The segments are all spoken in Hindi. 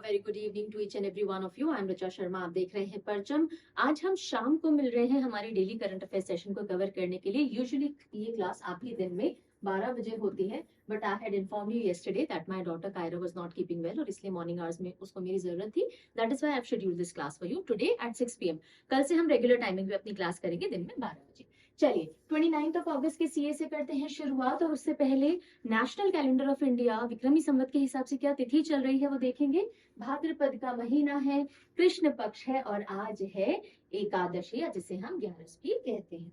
Very good evening to each and every one of you. I am Richa Sharma, आप देख रहे हैं परचम। आज हम शाम को मिल रहे हैं हमारी डेली करंट अफेयर सेशन को कवर करने के लिए। यूजुअली ये क्लास आपकी दिन में 12 बजे होती है, but I had inform you yesterday that my daughter Kaira was not keeping well, और इसलिए मॉर्निंग आवर्स में उसको मेरी जरूरत थी। That is why I have scheduled this class for you today at 6 PM। कल से हम रेगुलर टाइमिंग पे अपनी क्लास करेंगे दिन में 12 बजे। चलिए 29 अगस्त के सीए से करते हैं शुरुआत, और उससे पहले नेशनल कैलेंडर ऑफ इंडिया विक्रमी संवत के हिसाब से क्या तिथि चल रही है वो देखेंगे। भाद्रपद का महीना है, कृष्ण पक्ष है, और आज है एकादशी, या जिसे हम 11 भी कहते हैं।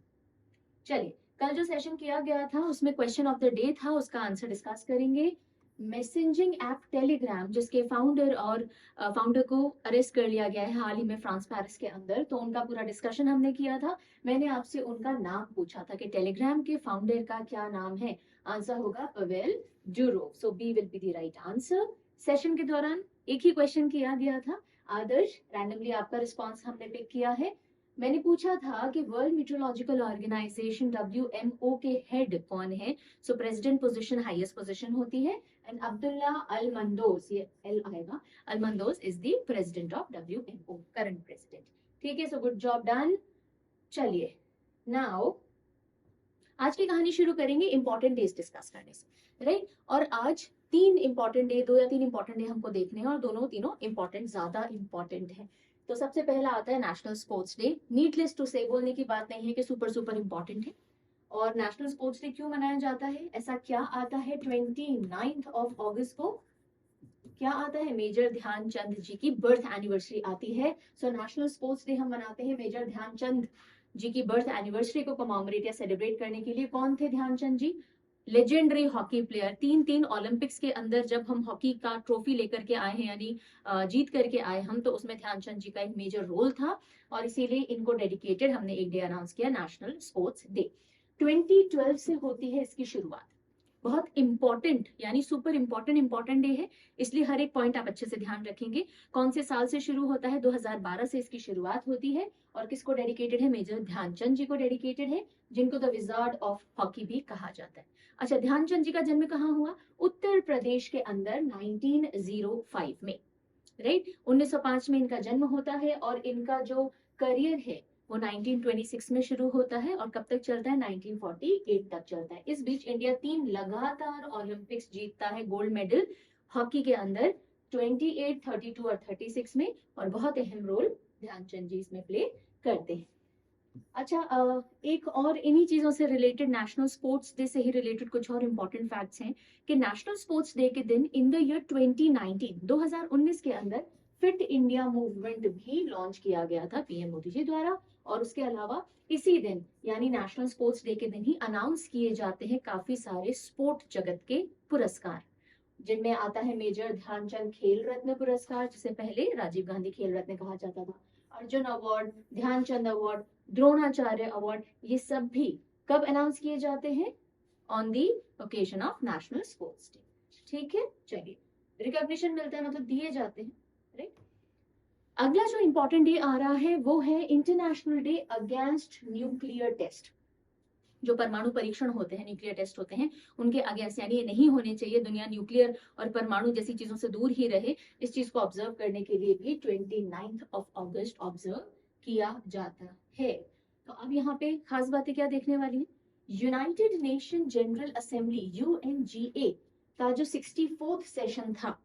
चलिए, कल जो सेशन किया गया था उसमें क्वेश्चन ऑफ द डे था, उसका आंसर डिस्कस करेंगे। मैसेजिंग ऐप टेलीग्राम, जिसके फाउंडर को अरेस्ट कर लिया गया है हाल ही में फ्रांस पेरिस के अंदर, तो उनका पूरा डिस्कशन हमने किया था। मैंने आपसे उनका नाम पूछा था कि टेलीग्राम के फाउंडर का क्या नाम है। आंसर होगा Pavel Durov, so B will be the right answer. Session के दौरान एक ही क्वेश्चन किया गया था। आदर्श, रैंडमली आपका रिस्पॉन्स हमने पिक किया है। मैंने पूछा था कि वर्ल्ड मीटरोलॉजिकल ऑर्गेनाइजेशन WMO के हेड कौन है। So president position highest position होती है, एंड अब्दुल्ला अल मंदोज, ये एल आएगा, Al Mandous is the president of WMO, current president. ठीक है, सो गुड जॉब डन। चलिए नाउ आज की कहानी शुरू करेंगे इंपॉर्टेंट डेज डिस्कस करने से, राइट। और आज 3 इंपॉर्टेंट डे, 2 या 3 इंपॉर्टेंट डे हमको देखने हैं, और दोनों तीनों इंपॉर्टेंट, ज्यादा इंपॉर्टेंट है। तो सबसे पहला आता है national sports day. Needless to say, बोलने की बात नहीं है कि सुपर सुपर इंपॉर्टेंट है। और नेशनल स्पोर्ट्स डे क्यों मनाया जाता है, ऐसा क्या आता है 29 अगस्त को? क्या आता है? मेजर ध्यानचंद जी की बर्थ एनिवर्सरी आती है। सो नेशनल स्पोर्ट्स डे हम मनाते हैं मेजर ध्यानचंद जी की बर्थ एनिवर्सरी को कमेमोरेट या सेलिब्रेट करने के लिए। कौन थे Dhyanchand ji? Legendary hockey player. 3 Olympics के अंदर जब हम हॉकी का ट्रॉफी लेकर के आए हैं, यानी जीत करके आए हम, तो उसमें ध्यानचंद जी का एक मेजर रोल था, और इसीलिए इनको डेडिकेटेड हमने एक डे अनाउंस किया, नेशनल स्पोर्ट्स डे। 2012 से होती है इसकी शुरुआत। बहुत इंपॉर्टेंट, यानी सुपर इंपॉर्टेंट डे है, इसलिए हर एक पॉइंट आप अच्छे से ध्यान रखेंगे। कौन से साल से शुरू होता है? 2012 से इसकी शुरुआत होती है, और किसको डेडिकेटेड है? मेजर ध्यानचंद जी को डेडिकेटेड है, जिनको द विजार्ड ऑफ हॉकी भी कहा जाता है। अच्छा, ध्यानचंद जी का जन्म कहाँ हुआ? उत्तर प्रदेश के अंदर 1905 में, राइट। 1905 में इनका जन्म होता है, और इनका जो करियर है वो 1926 में शुरू होता है, और कब तक चलता है? 1948 तक चलता है। इस बीच इंडिया 3 लगातार ओलंपिक्स जीतता है, गोल्ड मेडल हॉकी के अंदर, 28, 32 और 36 में, और बहुत अहम रोल ध्यानचंद जी इसमें प्ले करते हैं। अच्छा, एक और इन्हीं चीजों से रिलेटेड, नेशनल स्पोर्ट्स डे से ही रिलेटेड कुछ और इंपॉर्टेंट फैक्ट्स हैं कि नेशनल स्पोर्ट्स डे के दिन इन द ईयर 2019 के अंदर फिट इंडिया मूवमेंट भी लॉन्च किया गया था PM मोदी जी द्वारा। और उसके अलावा इसी दिन, यानी नेशनल स्पोर्ट्स डे के दिन ही अनाउंस किए जाते हैं काफी सारे स्पोर्ट जगत के पुरस्कार, जिनमें आता है मेजर ध्यानचंद खेल रत्न पुरस्कार, जिसे पहले राजीव गांधी खेल रत्न कहा जाता था, Arjun award, Dhyanchand award, Dronacharya award. ये सब भी कब अनाउंस किए जाते हैं? On the occasion of national sports day. ठीक है, चलिए, रिकॉग्निशन मिलता है, मतलब दिए जाते हैं, राइट। अगला जो इंपॉर्टेंट डे आ रहा है वो है international day against nuclear test. जो परमाणु परीक्षण होते हैं, न्यूक्लियर टेस्ट होते हैं, उनके अगेंस्ट, यानी ये नहीं होने चाहिए, दुनिया न्यूक्लियर और परमाणु जैसी चीजों से दूर ही रहे, इस चीज को ऑब्जर्व करने के लिए भी 29 अगस्त ऑब्जर्व किया जाता है। तो अब यहाँ पे खास बातें क्या देखने वाली है? United nation general assembly UNGA का जो 64th सेशन था,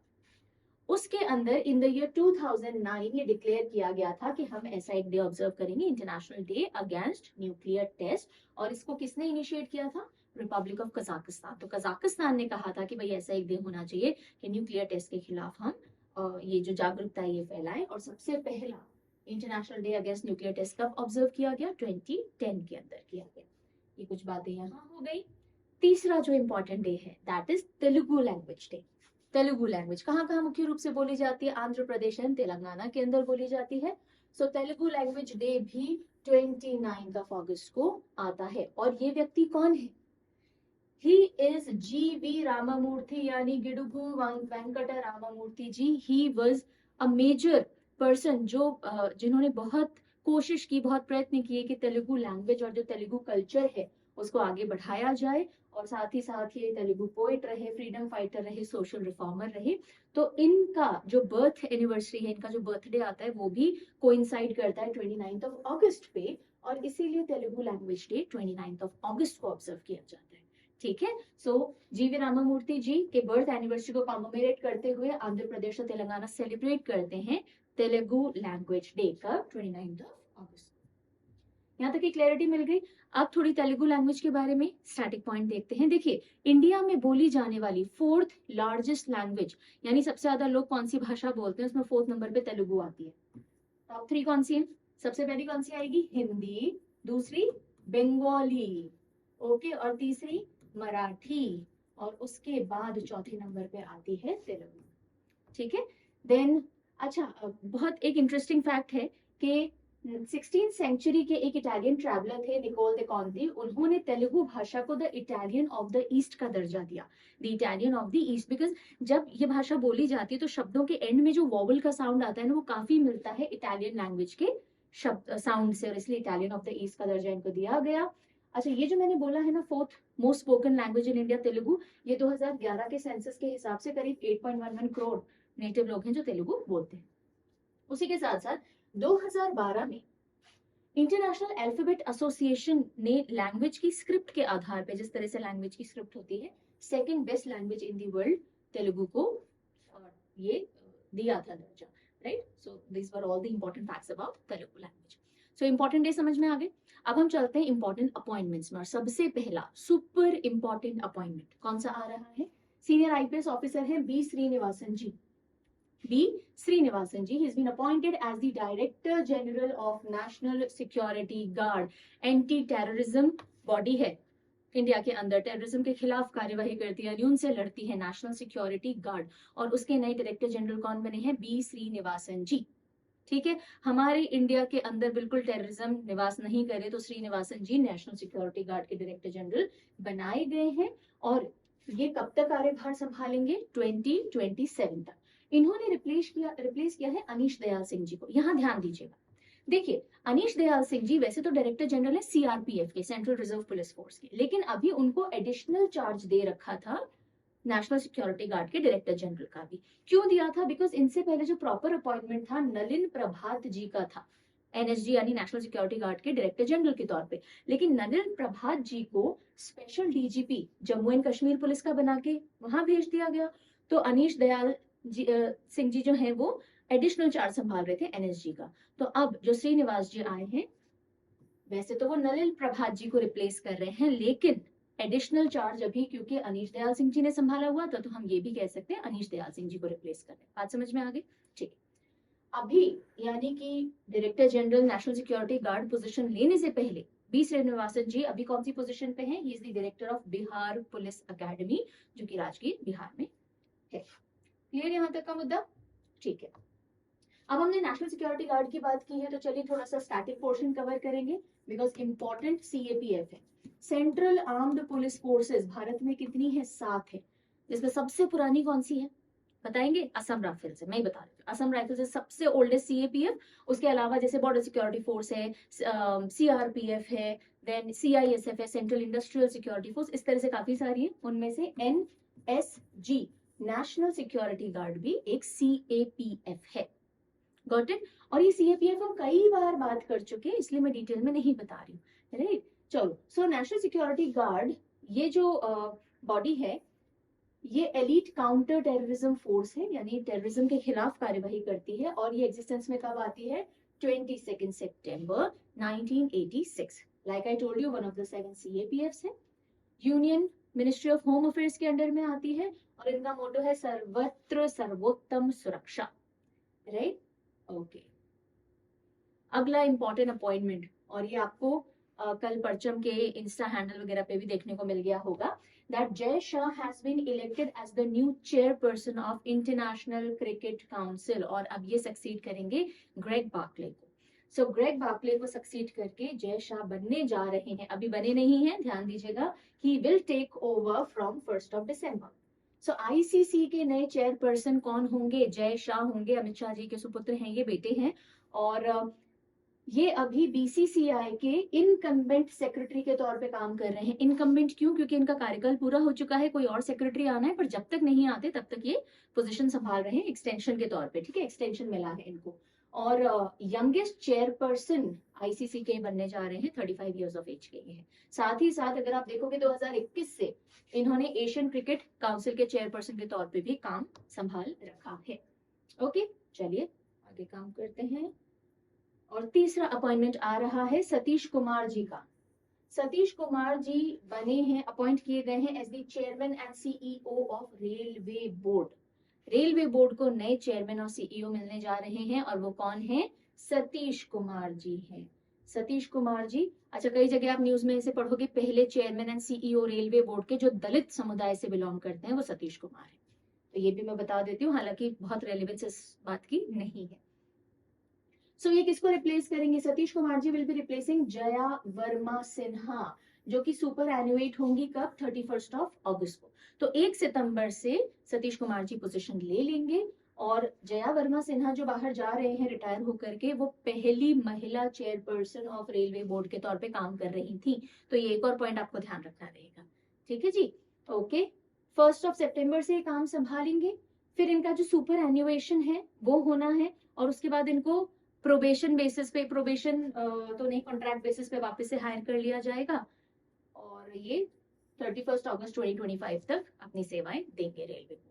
उसके अंदर इन द ईयर 2009 ये डिक्लेयर किया गया था कि हम ऐसा एक डे ऑब्जर्व करेंगे, international day against nuclear test. और इसको किसने इनिशिएट किया था? Republic of Kazakhstan. तो कजाकिस्तान ने कहा था कि भाई ऐसा एक डे होना चाहिए कि न्यूक्लियर टेस्ट के खिलाफ हम ये जो जागरूकता है ये फैलाएं। और सबसे पहला international day against nuclear test कब ऑब्जर्व किया गया? 2010 के अंदर किया गया। ये कुछ बातें यहाँ हो गई। तीसरा जो इंपॉर्टेंट डे है that is Telugu language day. Telugu language कहाँ कहाँ मुख्य रूप से बोली जाती है? आंध्र प्रदेश एंड तेलंगाना के अंदर बोली जाती है। सो तेलुगु लैंग्वेज डे भी 29 अगस्त को आता है। और ये व्यक्ति कौन है? ही इज GV रामामूर्ति, यानी Gidugu Venkata Ramamurthy ji. He was a major person जो जिन्होंने बहुत कोशिश की, बहुत प्रयत्न किए कि तेलुगु लैंग्वेज और जो तेलुगु कल्चर है उसको आगे बढ़ाया जाए, और साथ ही ये तेलुगु पोइट रहे, फ्रीडम फाइटर रहे, सोशल रिफॉर्मर रहे। तो इनका जो बर्थ एनिवर्सरी है, इनका जो बर्थडे आता है, वो भी कोइंसाइड करता है 29 अगस्त पे, और इसीलिए तेलुगु लैंग्वेज डे 29 अगस्त को ऑब्जर्व किया जाता है। ठीक है, सो जीवी रामामूर्ति जी के बर्थ एनिवर्सरी को कॉमेमोरेट करते हुए आंध्र प्रदेश और तेलंगाना सेलिब्रेट करते हैं तेलुगु लैंग्वेज डे का 29 अगस्त। यहाँ तक की क्लैरिटी मिल गई। अब थोड़ी तेलुगु लैंग्वेज के बारे में स्टैटिक पॉइंट देखते हैं। देखिए, इंडिया में बोली जाने वाली 4th लार्जेस्ट लैंग्वेज, यानी सबसे ज्यादा लोग कौन सी भाषा बोलते हैं, उसमें 4th नंबर पे तेलुगु आती है। टॉप 3 कौन सी है? सबसे पहली कौन सी आएगी? हिंदी, दूसरी बंगाली, ओके, और तीसरी मराठी, और उसके बाद चौथे नंबर पे आती है तेलुगु। ठीक है, देन अच्छा, बहुत एक इंटरेस्टिंग फैक्ट है कि 16th सेंचुरी के एक इटालियन ट्रैवलर थे निकोल दे कॉन्ती, उन्होंने तेलुगु भाषा को the Italian of the east का दर्जा दिया, the Italian of the east, because जब ये भाषा बोली जाती है तो शब्दों के एंड में जो वॉवल का साउंड आता है ना, वो काफी मिलता है इटालियन लैंग्वेज के शब्द साउंड से, और इसलिए इटालियन ऑफ द ईस्ट का दर्जा इनको दिया गया। अच्छा, ये जो मैंने बोला है ना 4th most spoken language in India Telugu, ये 2011 के सेंसस के हिसाब से करीब 8.11 करोड़ नेटिव लोग हैं जो तेलुगु बोलते हैं। उसी के साथ साथ 2012 में इंटरनेशनल अल्फाबेट एसोसिएशन ने लैंग्वेज की स्क्रिप्ट के आधार पे, जिस तरह से लैंग्वेज की स्क्रिप्ट होती है, second best language in the world Telugu को ये दिया था दर्जा, right. So this were all the important facts about Telugu language. So important day समझ में आ गए। अब हम चलते हैं इंपॉर्टेंट अपॉइंटमेंट्स में, और सबसे पहला सुपर इंपॉर्टेंट अपॉइंटमेंट कौन सा आ रहा है? सीनियर आईपीएस ऑफिसर है B Srinivasan ji. B. Srinivasan ji, he has been appointed as the Director General of National Security Guard, anti-terrorism body है इंडिया के अंदर, टेररिज्म के खिलाफ कार्यवाही करती है, उनसे लड़ती है नेशनल सिक्योरिटी गार्ड, और उसके नए डायरेक्टर जनरल कौन बने हैं? बी श्रीनिवासन जी। ठीक है, हमारे इंडिया के अंदर बिल्कुल टेररिज्म निवास नहीं करे तो श्रीनिवासन जी नेशनल सिक्योरिटी गार्ड के डायरेक्टर जनरल बनाए गए हैं, और ये कब तक कार्यभार संभालेंगे? 2027 तक। इन्होंने रिप्लेस किया है अनीश दयाल सिंह जी को। यहाँ ध्यान दीजिएगा, देखिए अनीश दयाल सिंह जी वैसे तो डायरेक्टर जनरल है सीआरपीएफ के, सेंट्रल रिजर्व पुलिस फोर्स के, लेकिन अभी उनको एडिशनल चार्ज दे रखा था नेशनल सिक्योरिटी गार्ड के डायरेक्टर जनरल का भी। क्यों दिया था? बिकॉज इनसे पहले जो प्रॉपर अपॉइंटमेंट था नलिन प्रभात जी का था, एनएसजी यानी नेशनल सिक्योरिटी गार्ड के डायरेक्टर जनरल के तौर पे, लेकिन नलिन प्रभात जी को special DGP Jammu and Kashmir police का बना के वहां भेज दिया गया। तो अनीश दयाल सिंह जी जो है वो एडिशनल चार्ज संभाल रहे थे एनएसजी का। तो अब जो श्रीनिवास जी आए हैं, वैसे तो वो नलिन प्रभात जी को रिप्लेस कर रहे हैं, लेकिन एडिशनल चार्ज अभी क्योंकि अनीश दयाल सिंह जी ने संभाला हुआ था, तो हम ये भी कह सकते हैं अनीश दयाल सिंह जी को रिप्लेस कर रहे हैं। बात समझ में आ गई? ठीक। अभी यानी कि director general national security guard position लेने से पहले बी श्रीनिवासन जी अभी कौन सी पोजीशन पे हैं? He is the director of Bihar police academy, जो कि राजगीर बिहार में है। क्लियर यहाँ तक का मुद्दा? ठीक है। अब हमने नेशनल सिक्योरिटी गार्ड की बात की है, तो चलिए थोड़ा सा स्टैटिक पोर्शन कवर करेंगे, बिकॉज इंपॉर्टेंट सीएपीएफ है। Central armed police forces Bharat में कितनी है? 7 है। जिसमें सबसे पुरानी कौन सी है बताएंगे? असम राइफल्स है। मैं ही बता रही हूँ, असम राइफल्स है सबसे ओल्डेस्ट सीएपीएफ। उसके अलावा जैसे बॉर्डर सिक्योरिटी फोर्स है, सीआरपीएफ है, देन सीआईएसएफ है, सेंट्रल इंडस्ट्रियल सिक्योरिटी फोर्स, इस तरह से काफी सारी है। उनमें से एनएसजी नेशनल सिक्योरिटी गार्ड भी एक सीएपीएफ है। Got it? और ये सीएपीएफ हम कई बार बात कर चुके हैं, इसलिए मैं डिटेल में नहीं बता रही हूँ, राइट। चलो, सो नेशनल सिक्योरिटी गार्ड ये जो बॉडी है, ये एलीट काउंटर टेररिज्म फोर्स है, यानी टेररिज्म के खिलाफ कार्यवाही करती है, और ये एग्जिस्टेंस में कब आती है? 22 सितंबर 1986। Like I told you, one of the 7 सीएपीएफ्स है। Union ministry of home affairs के अंडर में आती है, और इनका मोटो है सर्वत्र सर्वोत्तम सुरक्षा, राइट। ओके, अगला इंपॉर्टेंट अपॉइंटमेंट, और ये आपको कल परचम के इंस्टा हैंडल वगैरह पे भी देखने को मिल गया होगा, that Jay Shah has been elected as the new chairperson of International Cricket Council, और अब ये सक्सीड करेंगे ग्रेग बार्कले को। सो ग्रेग बार्कले को सक्सीड करके जय शाह बनने जा रहे हैं, अभी बने नहीं हैं, ध्यान दीजिएगा। he will take over from 1st of December। So ICC के नए चेयरपर्सन कौन होंगे? जय शाह होंगे, अमित शाह जी के सुपुत्र हैं, ये बेटे हैं, और ये अभी बीसीसीआई के इनकम्बेंट सेक्रेटरी के तौर पे काम कर रहे हैं। इनकम्बेंट क्यों? क्योंकि इनका कार्यकाल पूरा हो चुका है, कोई और सेक्रेटरी आना है, पर जब तक नहीं आते तब तक ये पोजीशन संभाल रहे हैं एक्सटेंशन के तौर पे। ठीक है, एक्सटेंशन मिला है इनको। और यंगेस्ट चेयरपर्सन आईसीसी के बनने जा रहे हैं, 35 ईयर्स ऑफ एज के ये हैं। साथ ही साथ अगर आप देखोगे 2021 से इन्होंने एशियन क्रिकेट काउंसिल के चेयरपर्सन के तौर पे भी काम संभाल रखा है। ओके, चलिए आगे काम करते हैं। और तीसरा अपॉइंटमेंट आ रहा है सतीश कुमार जी का। सतीश कुमार जी बने हैं, अपॉइंट किए गए हैं as the chairman and CEO of railway board. Railway board को नए चेयरमैन और सीईओ मिलने जा रहे हैं, और वो कौन है? सतीश कुमार जी हैं। सतीश कुमार जी, अच्छा कई जगह आप न्यूज में ऐसे पढ़ोगे पहले chairman and CEO railway board के जो दलित समुदाय से बिलोंग करते हैं वो सतीश कुमार है। तो ये भी मैं बता देती हूँ, हालांकि बहुत रेलिवेंस इस बात की नहीं है। सो ये किसको रिप्लेस करेंगे? Satish Kumar ji will be replacing Jaya Varma Sinha, जो कि सुपर एनुएट होंगी कब? 31 अगस्त को। तो 1 सितंबर से सतीश कुमार जी पोजीशन ले लेंगे, और जया वर्मा सिन्हा जो बाहर जा रहे हैं रिटायर होकर के, वो पहली महिला चेयरपर्सन ऑफ रेलवे बोर्ड के तौर पे काम कर रही थी। तो ये एक और पॉइंट आपको ध्यान रखना रहेगा। ठीक है जी, ओके। 1 सितंबर से काम संभालेंगे, फिर इनका जो सुपर एन्युएशन है वो होना है, और उसके बाद इनको प्रोबेशन बेसिस पे, प्रोबेशन तो नहीं, कॉन्ट्रैक्ट बेसिस पे वापस से हायर कर लिया जाएगा, और ये 31 अगस्त 2025 तक अपनी सेवाएं देंगे रेलवे को।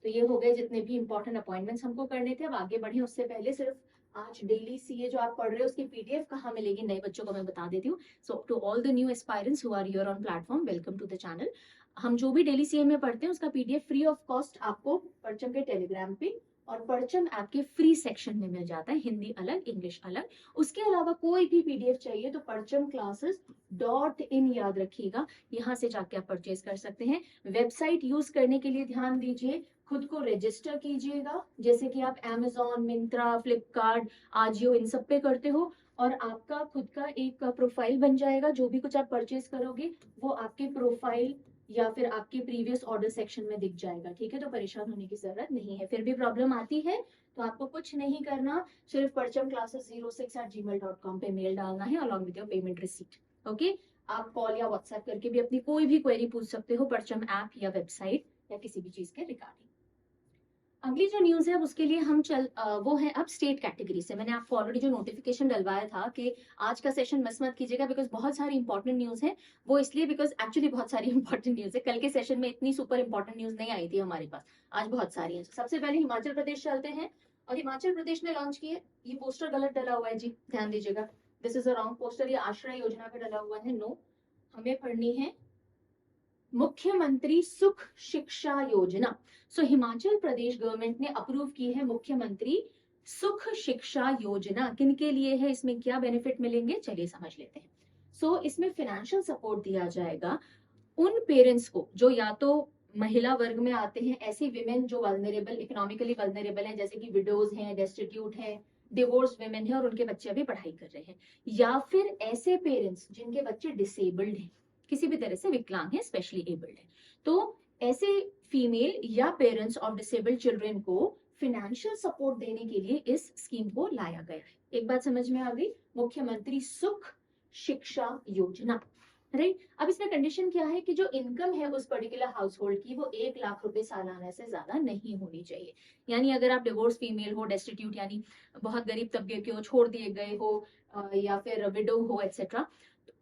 तो ये हो गए जितने भी इंपॉर्टेंट अपॉइंटमेंट्स हमको करने थे। अब आगे बढ़े उससे पहले सिर्फ आज डेली सीए जो आप पढ़ रहे हो उसकी पीडीएफ कहाँ मिलेगी नए बच्चों को मैं बता देती हूँ। So to all the new aspirants who are here on platform, welcome to the channel. हम जो भी डेली सीए में पढ़ते हैं उसका पीडीएफ फ्री ऑफ कॉस्ट आपको परचम के टेलीग्राम पे और परचम ऐप के फ्री सेक्शन में मिल जाता है, हिंदी अलग इंग्लिश अलग। उसके अलावा कोई भी पीडीएफ चाहिए तो parchamclasses.in याद रखिएगा, यहाँ से जाके आप परचेज कर सकते हैं। वेबसाइट यूज करने के लिए ध्यान दीजिए, खुद को रजिस्टर कीजिएगा, जैसे कि आप Amazon, मिंत्रा, फ्लिपकार्ट, आजियो इन सब पे करते हो, और आपका खुद का एक प्रोफाइल बन जाएगा। जो भी कुछ आप परचेज करोगे वो आपके प्रोफाइल या फिर आपके प्रीवियस ऑर्डर सेक्शन में दिख जाएगा। ठीक है, तो परेशान होने की जरूरत नहीं है। फिर भी प्रॉब्लम आती है तो आपको कुछ नहीं करना, सिर्फ parchamclasses06@gmail.com पे मेल डालना है along with your payment receipt. Okay, आप कॉल या व्हाट्सएप करके भी अपनी कोई भी क्वेरी पूछ सकते हो परचम ऐप या वेबसाइट या किसी भी चीज के रिगार्डिंग। अगली जो न्यूज है अब उसके लिए हम वो है अब स्टेट कैटेगरी से। मैंने आपको ऑलरेडी जो नोटिफिकेशन डलवाया था कि आज का सेशन मिस मत कीजिएगा, बिकॉज बहुत सारी इंपॉर्टेंट न्यूज है। वो इसलिए बिकॉज एक्चुअली बहुत सारी इंपॉर्टेंट न्यूज है, कल के सेशन में इतनी सुपर इंपॉर्टेंट न्यूज नहीं आई थी हमारे पास, आज बहुत सारी है। सबसे पहले हिमाचल प्रदेश चलते हैं, और हिमाचल प्रदेश ने लॉन्च किए, ये पोस्टर गलत डला हुआ है जी, ध्यान दीजिएगा, this is a wrong poster, ये आश्रय योजना पे डला हुआ है। नो, हमें पढ़नी है मुख्यमंत्री सुख शिक्षा योजना। सो हिमाचल प्रदेश गवर्नमेंट ने अप्रूव की है मुख्यमंत्री सुख शिक्षा योजना। किन के लिए है, इसमें क्या बेनिफिट मिलेंगे, चलिए समझ लेते हैं। सो इसमें फाइनेंशियल सपोर्ट दिया जाएगा उन पेरेंट्स को जो या तो महिला वर्ग में आते हैं, ऐसी विमेन जो वल्नरेबल, इकोनॉमिकली वल्नरेबल हैं, जैसे कि विडोज हैं, डेस्टिट्यूट हैं, डिवोर्स विमेन है और उनके बच्चे अभी पढ़ाई कर रहे हैं, या फिर ऐसे पेरेंट्स जिनके बच्चे डिसेबल्ड हैं, किसी भी तरह से विकलांग है, स्पेशली एबल्ड है। तो ऐसे फीमेल या पेरेंट्स ऑफ डिसेबल्ड चिल्ड्रन को फाइनेंशियल सपोर्ट देने के लिए इस स्कीम को लाया गया है। एक बात समझ में आ गई, मुख्यमंत्री सुख शिक्षा योजना, राइट। अब इसमें कंडीशन क्या है कि जो इनकम है उस पर्टिकुलर हाउस होल्ड की वो 1 लाख रुपए सालाना से ज्यादा नहीं होनी चाहिए। यानी अगर आप डिवोर्स फीमेल हो, डेस्टिट्यूट यानी बहुत गरीब तबके के हो, छोड़ दिए गए हो, या फिर विडो हो एक्सेट्रा,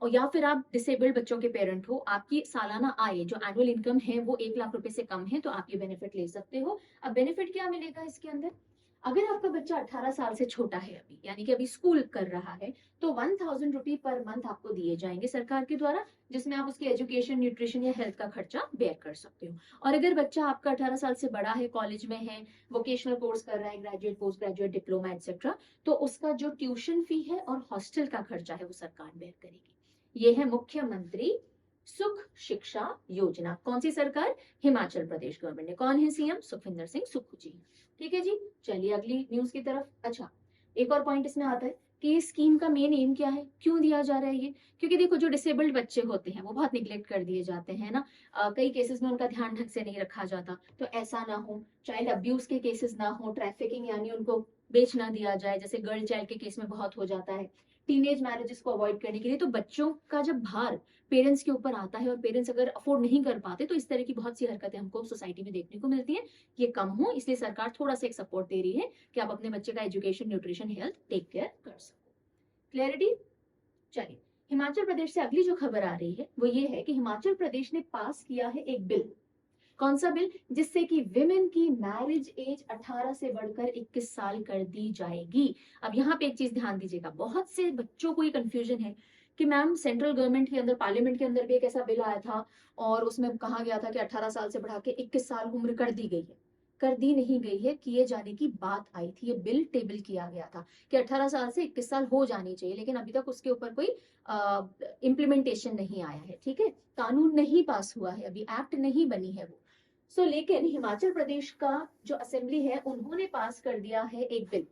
या फिर आप डिसेबल्ड बच्चों के पेरेंट हो, आपकी सालाना आय जो एनुअल इनकम है वो 1 लाख रुपए से कम है, तो आप ये बेनिफिट ले सकते हो। अब बेनिफिट क्या मिलेगा इसके अंदर, अगर आपका बच्चा 18 साल से छोटा है अभी, यानी कि अभी स्कूल कर रहा है, तो 1000 रुपी पर मंथ आपको दिए जाएंगे सरकार के द्वारा, जिसमें आप उसकी एजुकेशन, न्यूट्रिशन या हेल्थ का खर्चा बेयर कर सकते हो। और अगर बच्चा आपका 18 साल से बड़ा है, कॉलेज में है, वोकेशनल कोर्स कर रहा है, graduate, post graduate, diploma etcetera, तो उसका जो ट्यूशन फी है और हॉस्टल का खर्चा है वो सरकार बेयर करेगी। ये है मुख्यमंत्री सुख शिक्षा योजना। कौन सी सरकार? हिमाचल प्रदेश गवर्नमेंट ने। कौन है सीएम? सुखविंदर सिंह सुक्खू जी। ठीक है जी, चलिए अगली न्यूज की तरफ। अच्छा, एक और पॉइंट इसमें आता है कि इस स्कीम का मेन एम क्या है, क्यों दिया जा रहा है ये? क्योंकि देखो जो डिसेबल्ड बच्चे होते हैं वो बहुत निग्लेक्ट कर दिए जाते हैं ना, कई केसेस में उनका ध्यान ढंग से नहीं रखा जाता, तो ऐसा ना हो, चाइल्ड अब्यूज के केसेस ना हो, ट्रैफिकिंग यानी उनको बेच ना दिया जाए, जैसे गर्ल चाइल्ड के केस में बहुत हो जाता है, टीनेज मैरिजेस को अवॉइड करने के लिए। तो बच्चों का जब भार पेरेंट्स के ऊपर आता है और पेरेंट्स अगर अफोर्ड नहीं कर पाते तो इस तरह की बहुत सी हरकतें हमको सोसाइटी में देखने को मिलती हैं। ये कम हो इसलिए सरकार थोड़ा सा एक सपोर्ट दे रही है कि आप अपने बच्चे का education, nutrition, health take care कर सको। क्लैरिटी? चलिए, हिमाचल प्रदेश से अगली जो खबर आ रही है वो ये है कि हिमाचल प्रदेश ने पास किया है एक बिल। कौन सा बिल? जिससे कि विमेन की मैरिज एज 18 से बढ़कर 21 साल कर दी जाएगी। अब यहाँ पे एक चीज ध्यान दीजिएगा, बहुत से बच्चों को ये कंफ्यूजन है कि मैम सेंट्रल गवर्नमेंट के अंदर, पार्लियामेंट के अंदर भी एक ऐसा बिल आया था और उसमें कहा गया था कि 18 साल से बढ़ा के 21 साल उम्र कर दी गई है। कर दी नहीं गई है, किए जाने की बात आई थी, ये बिल टेबल किया गया था कि 18 साल से 21 साल हो जानी चाहिए, लेकिन अभी तक उसके ऊपर कोई इम्प्लीमेंटेशन नहीं आया है। ठीक है, कानून नहीं पास हुआ है, अभी एक्ट नहीं बनी है वो। लेकिन हिमाचल प्रदेश का जो असेंबली है उन्होंने पास कर दिया है एक बिल।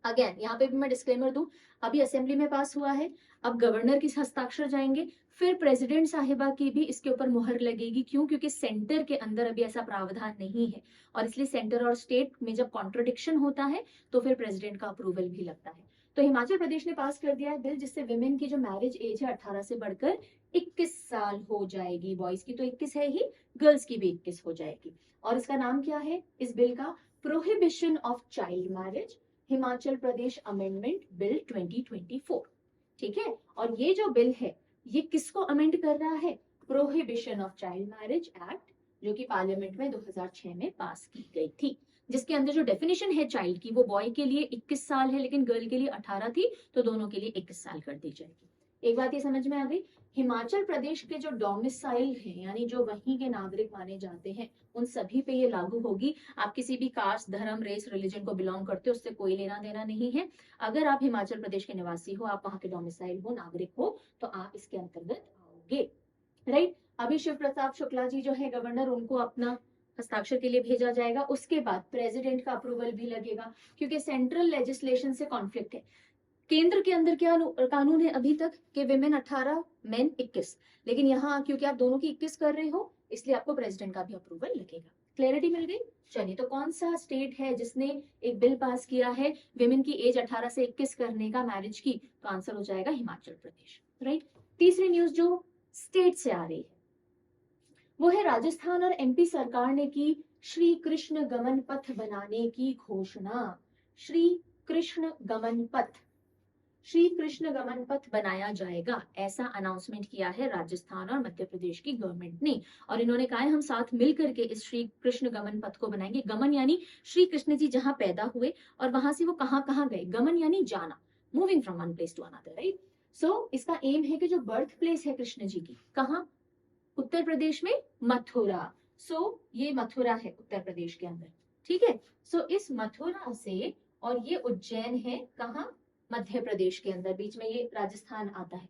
अगेन यहाँ पे भी मैं डिस्क्लेमर दूं, अभी असेंबली में पास हुआ है, अब गवर्नर के हस्ताक्षर जाएंगे, फिर प्रेसिडेंट साहिबा की भी इसके ऊपर मुहर लगेगी। क्यों? क्योंकि सेंटर के अंदर अभी ऐसा प्रावधान नहीं है और इसलिए सेंटर और स्टेट में जब कॉन्ट्रोडिक्शन होता है तो फिर प्रेसिडेंट का अप्रूवल भी लगता है। तो हिमाचल प्रदेश ने पास कर दिया है बिल जिससे विमेन की जो मैरिज एज है 18 से बढ़कर 21 साल हो जाएगी। बॉयज की तो 21 है ही, गर्ल्स की भी 21 हो जाएगी। और इसका नाम क्या है इस बिल का? Prohibition of child marriage Himachal Pradesh amendment bill 2024। ठीक है, और ये जो बिल है ये किसको अमेंड कर रहा है? Prohibition of child marriage act, जो कि पार्लियामेंट में 2006 में पास की गई थी, जिसके अंदर जो डेफिनेशन है चाइल्ड की वो बॉय के लिए 21 साल है लेकिन गर्ल के लिए 18 थी, तो दोनों के लिए 21 साल कर दी जाएगी। एक बात ये समझ में आ गई, हिमाचल प्रदेश के जो डोमिसाइल हैं यानी जो वहीं के नागरिक माने जाते हैं उन सभी पे ये लागू होगी। आप किसी भी कास्ट, धर्म, रेस, रिलीजन को बिलोंग करते हो उससे कोई लेना देना नहीं है। अगर आप हिमाचल प्रदेश के निवासी हो, आप वहां के डोमिसाइल हो, नागरिक हो, तो आप इसके अंतर्गत आओगे। राइट, अभी शिव प्रताप शुक्ला जी जो है गवर्नर, उनको अपना हस्ताक्षर के लिए भेजा जाएगा, उसके बाद प्रेसिडेंट का अप्रूवल भी लगेगा क्योंकि सेंट्रल लेजिस्लेशन से कॉन्फ्लिक्ट है। केंद्र के अंदर क्या कानून है अभी तक कि विमेन 18, मेन 21, लेकिन यहाँ क्योंकि आप दोनों की 21 कर रहे हो इसलिए आपको प्रेसिडेंट का भी अप्रूवल लगेगा। क्लैरिटी मिल गई? चलिए, तो कौन सा स्टेट है जिसने एक बिल पास किया है विमेन की एज 18 से 21 करने का, मैरिज की? तो आंसर हो जाएगा हिमाचल प्रदेश। राइट, तीसरी न्यूज जो स्टेट से आ रही है वो है राजस्थान और एमपी सरकार ने की श्री कृष्ण गमन पथ बनाने की घोषणा। श्री कृष्ण गमन पथ, श्री कृष्ण गमन पथ बनाया जाएगा, ऐसा अनाउंसमेंट किया है राजस्थान और मध्य प्रदेश की गवर्नमेंट ने। और इन्होंने कहा है हम साथ मिलकर के इस श्री कृष्ण गमन पथ को बनाएंगे। गमन यानी श्री कृष्ण जी जहां पैदा हुए और वहां से वो कहां कहां गए, गमन यानी जाना, moving from one place to another. Right, so इसका एम है कि जो बर्थ प्लेस है कृष्ण जी की, कहां? उत्तर प्रदेश में मथुरा। ये मथुरा है उत्तर प्रदेश के अंदर। ठीक है, इस मथुरा से, और ये उज्जैन है कहाँ? मध्य प्रदेश के अंदर, बीच में ये राजस्थान आता है।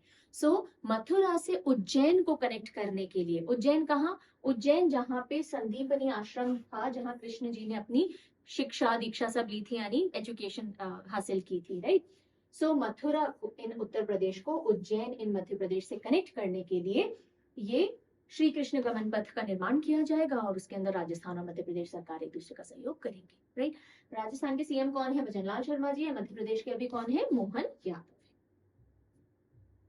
मथुरा से उज्जैन को कनेक्ट करने के लिए, उज्जैन कहाँ? उज्जैन जहाँ पे संदीपनी आश्रम था, जहाँ कृष्ण जी ने अपनी शिक्षा दीक्षा सब ली थी, यानी एजुकेशन हासिल की थी। राइट, मथुरा इन उत्तर प्रदेश को उज्जैन इन मध्य प्रदेश से कनेक्ट करने के लिए ये श्री कृष्ण गमन पथ का निर्माण किया जाएगा और उसके अंदर राजस्थान और मध्य प्रदेश सरकार एक दूसरे का सहयोग करेंगे। राइट, राजस्थान के सीएम कौन है? भजनलाल शर्मा जी है। मध्य प्रदेश के अभी कौन है? मोहन यादव।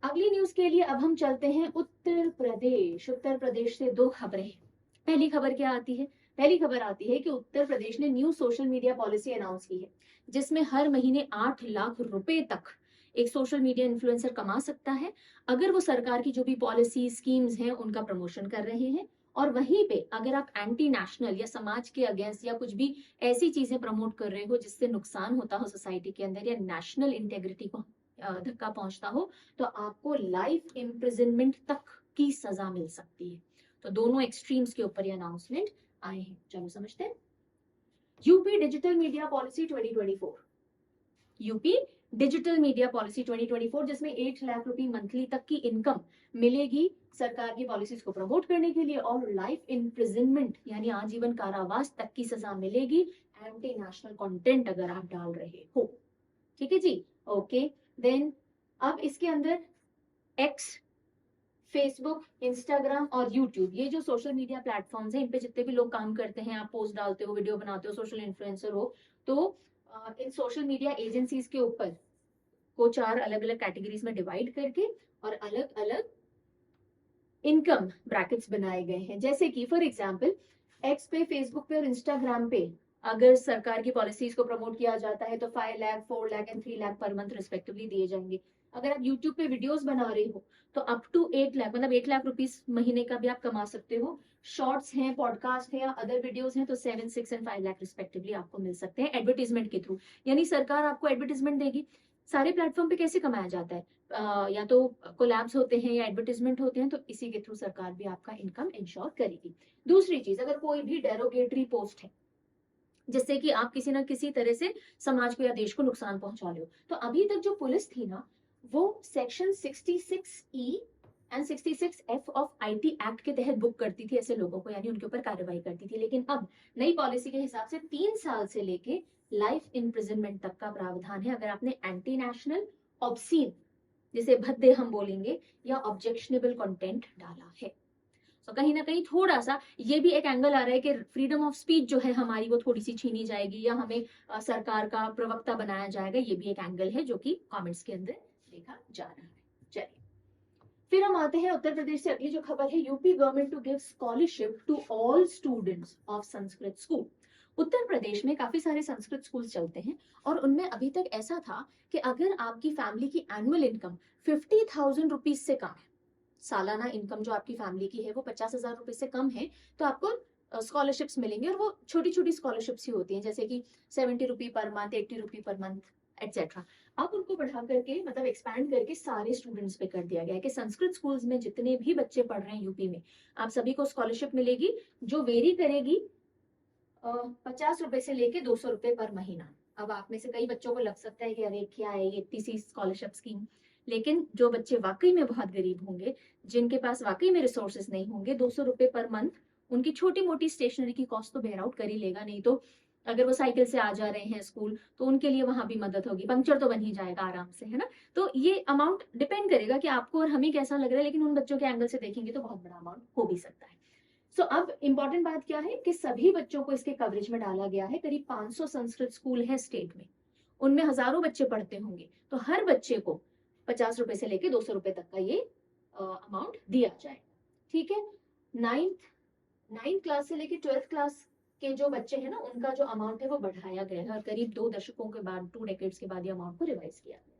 अगली न्यूज के लिए अब हम चलते हैं उत्तर प्रदेश। उत्तर प्रदेश से दो खबरें हैं। पहली खबर क्या आती है? पहली खबर आती है कि उत्तर प्रदेश ने new social media policy announce की है जिसमें हर महीने 8 लाख रुपए तक एक सोशल मीडिया इन्फ्लुएंसर कमा सकता है अगर वो सरकार की जो भी पॉलिसी स्कीम्स हैं उनका प्रमोशन कर रहे हैं। और वहीं पे अगर आप एंटी नेशनल या समाज के अगेंस्ट या कुछ भी ऐसी चीजें प्रमोट कर रहे हो जिससे नुकसान होता हो सोसाइटी के अंदर या नेशनल इंटेग्रिटी को धक्का पहुंचता हो, तो आपको लाइफ इम्प्रिजनमेंट तक की सजा मिल सकती है। तो दोनों एक्सट्रीम्स के ऊपर ये अनाउंसमेंट आए हैं। चलो समझते हैं। UP digital media policy 2024, UP digital media policy 2024, जिसमें 8 लाख रुपए मंथली तक की इनकम मिलेगी सरकार की पॉलिसीज को प्रमोट करने के लिए, और लाइफ इम्प्रिजनमेंट यानी आजीवन कारावास तक की सजा मिलेगी एंटी नेशनल कंटेंट अगर आप डाल रहे हो। ठीक है जी, ओके। देन अब इसके अंदर एक्स, फेसबुक, इंस्टाग्राम और यूट्यूब, ये जो सोशल मीडिया प्लेटफॉर्म्स हैं, इन पे जितने भी लोग काम करते हैं, आप पोस्ट डालते हो, वीडियो बनाते हो, सोशल इन्फ्लुएंसर हो, तो इन सोशल मीडिया एजेंसीज के ऊपर को 4 अलग अलग कैटेगरीज में डिवाइड करके और अलग अलग इनकम ब्रैकेट्स बनाए गए हैं। जैसे कि फॉर एग्जांपल एक्स पे, फेसबुक पे और इंस्टाग्राम पे अगर सरकार की पॉलिसीज को प्रमोट किया जाता है तो 5 lakh, 4 lakh and 3 lakh per month respectively दिए जाएंगे। अगर आप यूट्यूब पे वीडियोस बना रहे हो तो अप टू 8 लाख, मतलब 8 लाख रुपीस महीने का भी आप कमा सकते हो। शॉर्ट्स हैं, पॉडकास्ट है या अदर वीडियोस हैं तो 7, 6 एंड 5 लाख रिस्पेक्टिवली आपको मिल सकते हैं एडवर्टीजमेंट के थ्रू। यानी सरकार आपको एडवर्टीजमेंट देगी। सारे प्लेटफॉर्म पे कैसे कमाया जाता है? या तो कोलैब्स होते हैं या एडवर्टीजमेंट होते हैं, तो इसी के थ्रू सरकार भी आपका इनकम इंश्योर करेगी। दूसरी चीज, अगर कोई भी डेरोगेटरी पोस्ट है जिससे कि आप किसी ना किसी तरह से समाज को या देश को नुकसान पहुंचा रहे हो, तो अभी तक जो पुलिस थी ना, वो section 66E and 66F of IT act के तहत बुक करती थी ऐसे लोगों को, यानी उनके ऊपर कार्रवाई करती थी। लेकिन अब नई पॉलिसी के हिसाब से 3 साल से लेके लाइफ इम्प्रिजनमेंट तक का प्रावधान है अगर आपने एंटी नेशनल, ऑब्सीन, जिसे भद्दे हम बोलेंगे, या ऑब्जेक्शनेबल कंटेंट डाला है। तो कहीं ना कहीं थोड़ा सा ये भी एक एंगल आ रहा है कि फ्रीडम ऑफ स्पीच जो है हमारी, वो थोड़ी सी छीनी जाएगी या हमें सरकार का प्रवक्ता बनाया जाएगा। ये भी एक एंगल है जो कि कमेंट्स के अंदर देखा जा रहा है। चलिए फिर हम आते हैं उत्तर प्रदेश से। अगली जो खबर है, UP government to give scholarship to all students of Sanskrit school. Uttar Pradesh में काफी सारे संस्कृत स्कूल चलते हैं और उनमें अभी तक ऐसा था कि अगर आपकी फैमिली की एनुअल इनकम 50,000 रुपीज से कम है, सालाना इनकम जो आपकी फैमिली की है वो 50,000 रुपए से कम है, तो आपको स्कॉलरशिप्स मिलेंगे। और वो छोटी छोटी स्कॉलरशिप्स ही होती हैं, जैसे कि 70 रुपी पर मंथ, 80 रुपी पर मंथ एटसेट्रा। अब उनको बढ़ा करके, मतलब एक्सपैंड करके सारे स्टूडेंट्स पे कर दिया गया है कि संस्कृत स्कूल्स में जितने भी बच्चे पढ़ रहे हैं यूपी में, आप सभी को स्कॉलरशिप मिलेगी, जो वेरी करेगी 50 रुपए से लेके 200 रुपए पर महीना। अब आप में से कई बच्चों को लग सकता है कि अरे क्या है ये इतनी सी स्कॉलरशिप स्कीम, लेकिन जो बच्चे वाकई में बहुत गरीब होंगे, जिनके पास वाकई में रिसोर्सेज नहीं होंगे, 200 रुपए पर मंथ उनकी छोटी मोटी स्टेशनरी की कॉस्ट तो बेयर आउट कर ही लेगा। नहीं तो अगर वो साइकिल से आ जा रहे हैं स्कूल तो उनके लिए वहां भी मदद होगी, पंक्चर तो बन ही जाएगा आराम से, है ना। तो ये अमाउंट डिपेंड करेगा कि आपको और हमें कैसा लग रहा है, लेकिन उन बच्चों के एंगल से देखेंगे तो बहुत बड़ा अमाउंट हो भी सकता है। सो अब इंपॉर्टेंट बात क्या है कि सभी बच्चों को इसके कवरेज में डाला गया है। करीब 500 संस्कृत स्कूल है स्टेट में, उनमें हजारों बच्चे पढ़ते होंगे, तो हर बच्चे को 50 रुपए से लेके 200 रुपए तक का ये अमाउंट दिया जाए। ठीक है, नाइन्थ क्लास से लेके 12th क्लास के जो बच्चे हैं ना, उनका जो अमाउंट है वो बढ़ाया गया है और करीब 2 दशकों के बाद, 2 डेकेड्स के बाद ये अमाउंट को रिवाइज किया गया।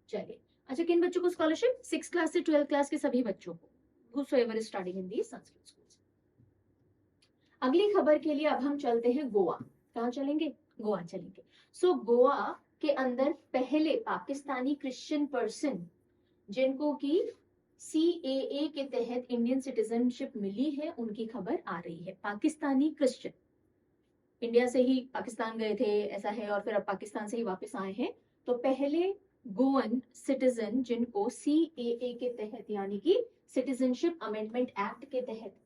चलिए, अच्छा किन बच्चों को स्कॉलरशिप? 6 क्लास से 12th क्लास के सभी बच्चों को, whosoever is studying in these Sanskrit schools। अगली खबर के लिए अब हम चलते हैं गोवा। कहाँ चलेंगे? गोवा चलेंगे। सो गोवा के अंदर पहले पाकिस्तानी क्रिश्चियन पर्सन जिनको की CAA के तहत इंडियन सिटीजनशिप मिली है, उनकी खबर आ रही है। पाकिस्तानी क्रिश्चियन इंडिया से ही पाकिस्तान गए थे ऐसा है, और फिर अब पाकिस्तान से ही वापस आए हैं। तो पहले गोवन सिटीजन जिनको CAA के तहत, यानी कि सिटीजनशिप अमेंडमेंट एक्ट के तहत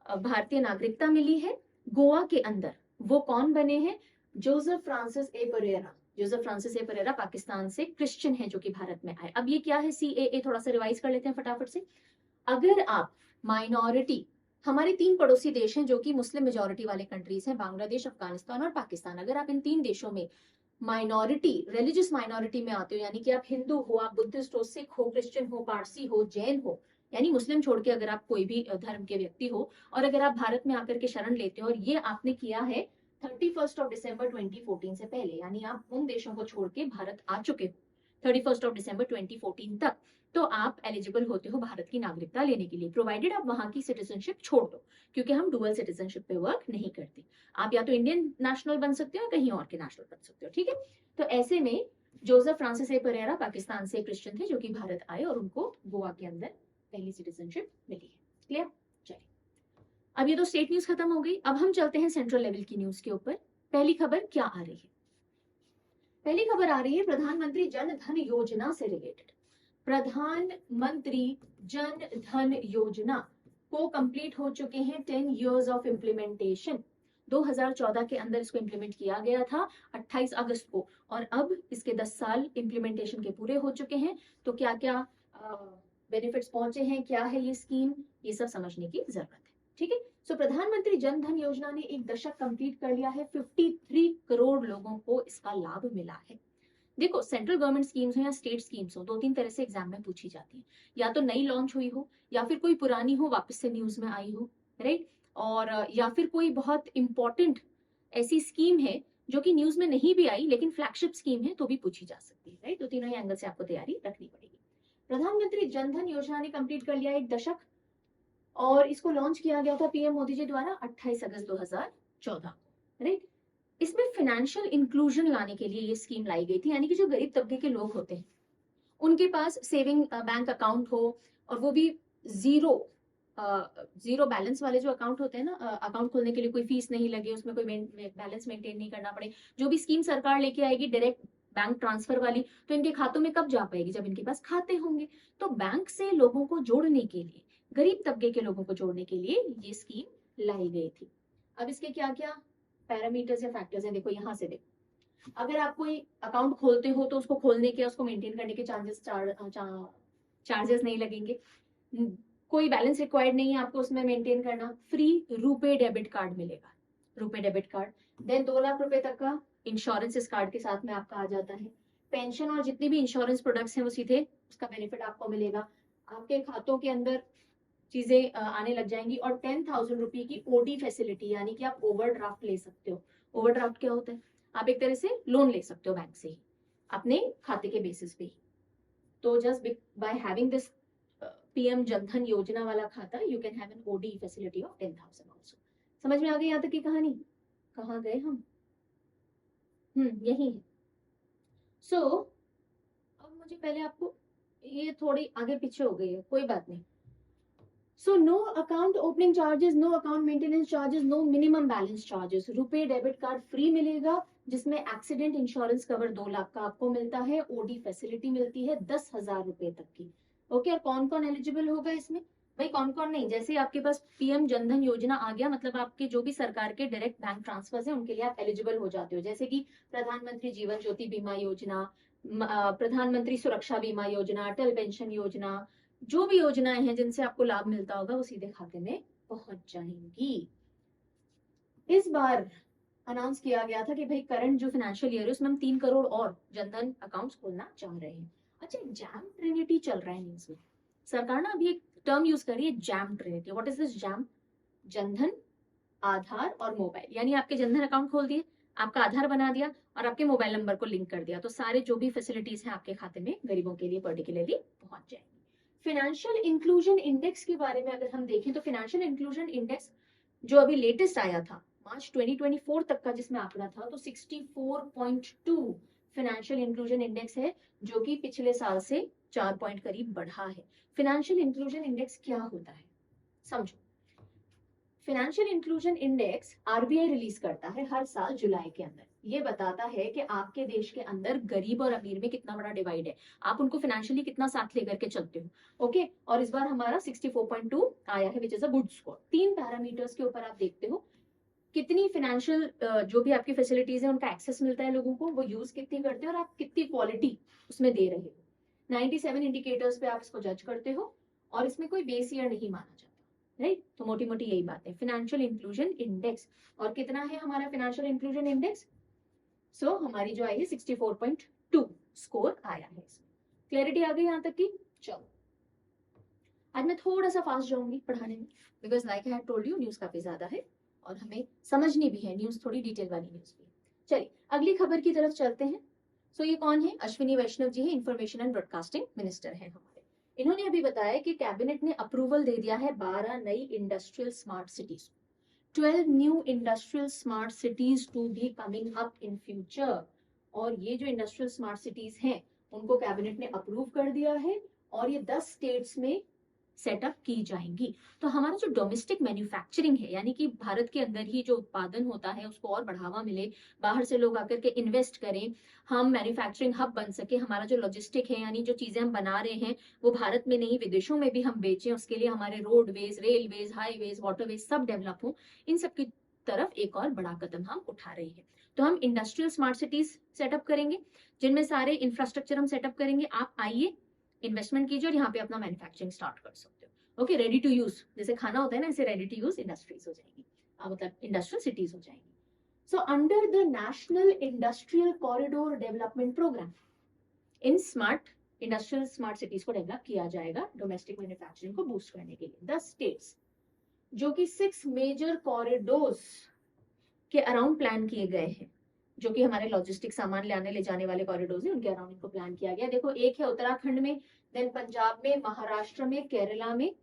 भारतीय नागरिकता मिली है गोवा के अंदर, वो कौन बने हैं? जोसेफ फ्रांसिस ए परेरा। जोसेफ फ्रांसिस ए परेरा पाकिस्तान से क्रिश्चियन है जो कि भारत में आए। अब ये क्या है CAA, थोड़ा सा रिवाइज कर लेते हैं फटाफट से। अगर आप माइनॉरिटी, हमारे 3 पड़ोसी देश हैं जो कि मुस्लिम मेजोरिटी वाले कंट्रीज हैं, बांग्लादेश, अफगानिस्तान और पाकिस्तान। अगर आप इन 3 देशों में माइनॉरिटी, रिलीजियस माइनॉरिटी में आते हो, यानी कि आप हिंदू हो, आप बुद्धिस्ट हो, सिख हो, क्रिश्चियन हो, पारसी हो, जैन हो, यानी मुस्लिम छोड़ के अगर आप कोई भी धर्म के व्यक्ति हो, और अगर आप भारत में आकर के शरण लेते हो और ये आपने किया है 31 दिसंबर 2014 से पहले, यानी आप उन देशों को छोड़ के भारत आ चुके हो 31 दिसंबर 2014 तक, तो आप एलिजिबल होते हो भारत की नागरिकता लेने के लिए, प्रोवाइडेड आप वहां की सिटीजनशिप छोड़ दो, क्योंकि हम डुअल सिटीजनशिप पे वर्क नहीं करते। आप या तो इंडियन नेशनल बन सकते हो या कहीं और के नेशनल बन सकते हो। ठीक है, तो ऐसे में जोसेफ फ्रांसिस ए परेरा पाकिस्तान से क्रिश्चियन थे जो कि भारत आए और उनको गोवा के अंदर पहली सिटीजनशिप मिली है। क्लियर? चलिए, अब ये तो स्टेट न्यूज खत्म हो गई, अब हम चलते हैं सेंट्रल लेवल की न्यूज के ऊपर। पहली खबर क्या आ रही है? पहली खबर आ रही है प्रधानमंत्री जन धन योजना से रिलेटेड। प्रधानमंत्री जन धन योजना को कंप्लीट हो चुके हैं 10 years ऑफ इम्प्लीमेंटेशन। 2014 के अंदर इसको इम्प्लीमेंट किया गया था 28 अगस्त को, और अब इसके 10 साल इम्प्लीमेंटेशन के पूरे हो चुके हैं। तो क्या क्या बेनिफिट्स पहुंचे हैं, क्या है ये स्कीम, ये सब समझने की जरूरत है। ठीक है, सो प्रधानमंत्री जन धन योजना ने एक दशक कंप्लीट कर लिया है, 53 करोड़ लोगों को इसका लाभ मिला है। देखो, सेंट्रल गवर्नमेंट स्कीम्स हो या स्टेट स्कीम्स हो, दो तीन तरह से एग्जाम में पूछी जाती है। या तो नई लॉन्च हुई हो, या फिर कोई पुरानी हो वापस से न्यूज में आई हो, राइट, और या फिर कोई बहुत इंपॉर्टेंट ऐसी स्कीम है जो कि न्यूज में नहीं भी आई लेकिन फ्लैगशिप स्कीम है तो भी पूछी जा सकती है, राइट। तो तीनों ही एंगल से आपको तैयारी रखनी पड़ेगी। प्रधानमंत्री जन धन योजना ने कंप्लीट कर लिया एक दशक, और इसको लॉन्च किया गया था पीएम मोदी जी द्वारा 28 अगस्त 2014, राइट। इसमें फाइनेंशियल इंक्लूजन लाने के लिए ये स्कीम लाई गई थी, यानी कि जो गरीब तबके के लोग होते हैं उनके पास सेविंग बैंक अकाउंट हो, और वो भी जीरो जीरो बैलेंस वाले जो अकाउंट होते हैं ना, अकाउंट खोलने के लिए कोई फीस नहीं लगे, उसमें कोई बैलेंस मेंटेन नहीं करना पड़े। जो भी स्कीम सरकार लेके आएगी डायरेक्ट बैंक ट्रांसफर वाली, तो इनके खातों में कब जा पाएगी, जब इनके पास खाते होंगे। तो बैंक से लोगों को जोड़ने के लिए, गरीब तबके के लोगों को जोड़ने के लिए ये स्कीम लाई गई थी। अब इसके क्या क्या पैरामीटर्स या फैक्टर्स हैं, देखो यहाँ से देखो। अगर आप कोई अकाउंट खोलते हो तो उसको खोलने के, उसको मेंटेन करने के चार्जेस नहीं लगेंगे। कोई बैलेंस रिक्वायर्ड नहीं है आपको उसमें मेंटेन करना। फ्री रुपे डेबिट कार्ड मिलेगा, RuPay debit card. Then 2 lakh रुपए तक का इंश्योरेंस इस कार्ड के साथ में आपका आ जाता है। पेंशन और जितनी भी इंश्योरेंस प्रोडक्ट्स हैं वो सीधे उसका बेनिफिट आपको मिलेगा। आपके खातों के अंदर चीजें आने लग जाएंगी। और 10,000 रुपए की ओडी फैसिलिटी, यानी कि आप ओवरड्राफ्ट ले सकते हो। ओवरड्राफ्ट क्या होता है? आप एक तरह से लोन ले सकते हो बैंक से ही अपने खाते के बेसिस पे ही। तो just by having this PM Jandhan Yojana वाला खाता, you can have an OD facility of 10,000 also. समझ में आ गई यहाँ तक की कहानी? कहाँ गए हम? यही है। सो अब मुझे पहले आपको, ये थोड़ी आगे पीछे हो गई है, कोई बात नहीं। So no account opening charges, no account maintenance charges, no minimum balance charges. रुपए डेबिट कार्ड फ्री मिलेगा, जिसमें एक्सीडेंट इंश्योरेंस कवर 2 लाख का आपको मिलता है। ओडी फैसिलिटी मिलती है 10,000 रुपए तक की। ओके, और कौन कौन एलिजिबल होगा इसमें? भाई कौन कौन नहीं, जैसे ही आपके पास पीएम जनधन योजना आ गया, मतलब आपके जो भी सरकार के डायरेक्ट बैंक ट्रांसफर है उनके लिए आप एलिजिबल हो जाते हो। जैसे कि प्रधानमंत्री जीवन ज्योति बीमा योजना, प्रधानमंत्री सुरक्षा बीमा योजना, अटल पेंशन योजना, जो भी योजनाएं हैं जिनसे आपको लाभ मिलता होगा वो सीधे खाते में पहुंच जाएंगी। इस बार अनाउंस किया गया था कि भाई करंट जो फाइनेंशियल ईयर है उसमें हम 3 करोड़ और जनधन अकाउंट्स खोलना चाह रहे हैं। अच्छा, जैम ट्रिनिटी चल रहा है न्यूज में। सरकार ना अभी एक टर्म यूज कर रही है, JAM trinity. What is this JAM? Jandhan, Aadhaar और मोबाइल। यानी आपके जनधन अकाउंट खोल दिए, आपका आधार बना दिया और आपके मोबाइल नंबर को लिंक कर दिया, तो सारे जो भी फैसिलिटीज हैं आपके खाते में गरीबों के लिए पर्टिकुलरली पहुंच जाएंगी। फाइनेंशियल इंक्लूजन इंडेक्स के बारे में अगर हम देखें तो फाइनेंशियल इंक्लूजन इंडेक्स जो अभी लेटेस्ट आया था मार्च 2024 तक का जिसमें आंकड़ा था, तो 64.2 फाइनेंशियल इंक्लूजन इंडेक्स है, जो कि पिछले साल से 4 पॉइंट करीब बढ़ा है। फाइनेंशियल इंक्लूजन इंडेक्स क्या होता है समझो। Financial inclusion index RBI release करता है हर साल जुलाई के अंदर। ये बताता है कि आपके देश के अंदर गरीब और अमीर में कितना बड़ा डिवाइड है, आप उनको फाइनेंशियली कितना साथ लेकर के चलते हो। ओके, और इस बार हमारा 64.2 आया है, which is a good score. 3 parameters के ऊपर आप देखते हो कितनी फाइनेंशियल जो भी आपकी फैसिलिटीज है उनका एक्सेस मिलता है लोगों को, वो यूज कितनी करते हैं और आप कितनी क्वालिटी उसमें दे रहे हो। 97 इंडिकेटर्स पे आप इसको जज करते हो, और इसमें कोई बेस ईयर नहीं माना जाता, राइट। तो मोटी मोटी यही बात है फाइनेंशियल इंक्लूजन इंडेक्स। और कितना है हमारा फाइनेंशियल इंक्लूजन इंडेक्स? सो हमारी जो आई है 64.2 स्कोर आया है इसमें। क्लैरिटी आ गई यहाँ तक की? चलो, आज मैं थोड़ा सा फास्ट जाऊंगी पढ़ाने में, because like I had told you news काफी ज्यादा है और हमें समझनी भी है न्यूज, थोड़ी डिटेल वाली न्यूज भी। चलिए अगली खबर की तरफ चलते हैं। सो ये कौन है? अश्विनी वैष्णव जी है, इंफॉर्मेशन एंड ब्रॉडकास्टिंग मिनिस्टर है हमारे। इन्होंने अभी बताया कि कैबिनेट ने अप्रूवल दे दिया है 12 नई industrial smart cities, 12 new industrial smart cities to be coming up in future. और ये जो इंडस्ट्रियल स्मार्ट सिटीज हैं उनको कैबिनेट ने अप्रूव कर दिया है, और ये 10 स्टेट्स में सेटअप की जाएंगी। तो हमारा जो डोमेस्टिक मैन्युफैक्चरिंग है, यानी कि भारत के अंदर ही जो उत्पादन होता है उसको और बढ़ावा मिले, बाहर से लोग आकर के इन्वेस्ट करें, हम मैन्युफैक्चरिंग हब बन सके, हमारा जो लॉजिस्टिक है यानी जो चीजें हम बना रहे हैं वो भारत में नहीं विदेशों में भी हम बेचें, उसके लिए हमारे रोडवेज, रेलवेज, हाईवेज, वाटरवेज सब डेवलप हो। इन सब की तरफ एक और बड़ा कदम हम उठा रहे हैं। तो हम इंडस्ट्रियल स्मार्ट सिटीज सेटअप करेंगे, जिनमें सारे इंफ्रास्ट्रक्चर हम सेटअप करेंगे। आप आइए, इन्वेस्टमेंट कीजिए और यहाँ पे अपना मैन्युफैक्चरिंग स्टार्ट कर सकते हो। ओके, रेडी टू यूज, जैसे खाना होता है ना, ऐसे रेडी टू यूज इंडस्ट्रीज हो जाएगी, मतलब इंडस्ट्रियल सिटीज हो जाएंगी। So under the national industrial corridor development programme, इन स्मार्ट इंडस्ट्रियल स्मार्ट सिटीज को डेवलप किया जाएगा डोमेस्टिक मैन्युफैक्चरिंग को बूस्ट करने के लिए। 10 स्टेट्स जो कि 6 मेजर कॉरिडोर्स के अराउंड प्लान किए गए हैं, जो कि हमारे लॉजिस्टिक सामान ले आने ले जाने वाले कॉरिडोर्स हैं, उनके अराउंड इनको प्लान किया गया। देखो, एक है उत्तराखंड में, देन पंजाब में, महाराष्ट्र में, केरला में,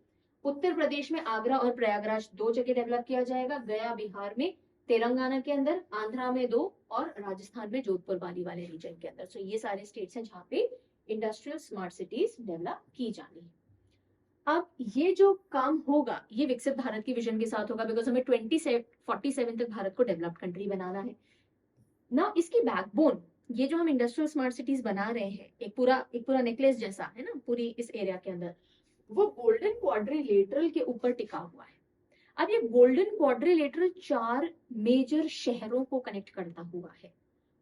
उत्तर प्रदेश में आगरा और प्रयागराज 2 जगह डेवलप किया जाएगा, गया बिहार में, तेलंगाना के अंदर, आंध्रा में 2 और राजस्थान में जोधपुर वाली वाले रीजन के अंदर। सो ये सारे स्टेट्स हैं जहाँ पे इंडस्ट्रियल स्मार्ट सिटीज डेवलप की जानी है। अब ये जो काम होगा ये विकसित भारत की विजन के साथ होगा, बिकॉज हमें 2047 तक भारत को डेवलप्ड कंट्री बनाना है ना। इसकी बैकबोन, ये जो हम इंडस्ट्रियल स्मार्ट सिटीज बना रहे हैं, एक पूरा नेकलेस जैसा है ना पूरी इस एरिया के अंदर, वो गोल्डन क्वाड्रिलेटरल के ऊपर टिका हुआ है। अब ये गोल्डन क्वाड्रिलेटरल 4 मेजर शहरों को कनेक्ट करता हुआ है।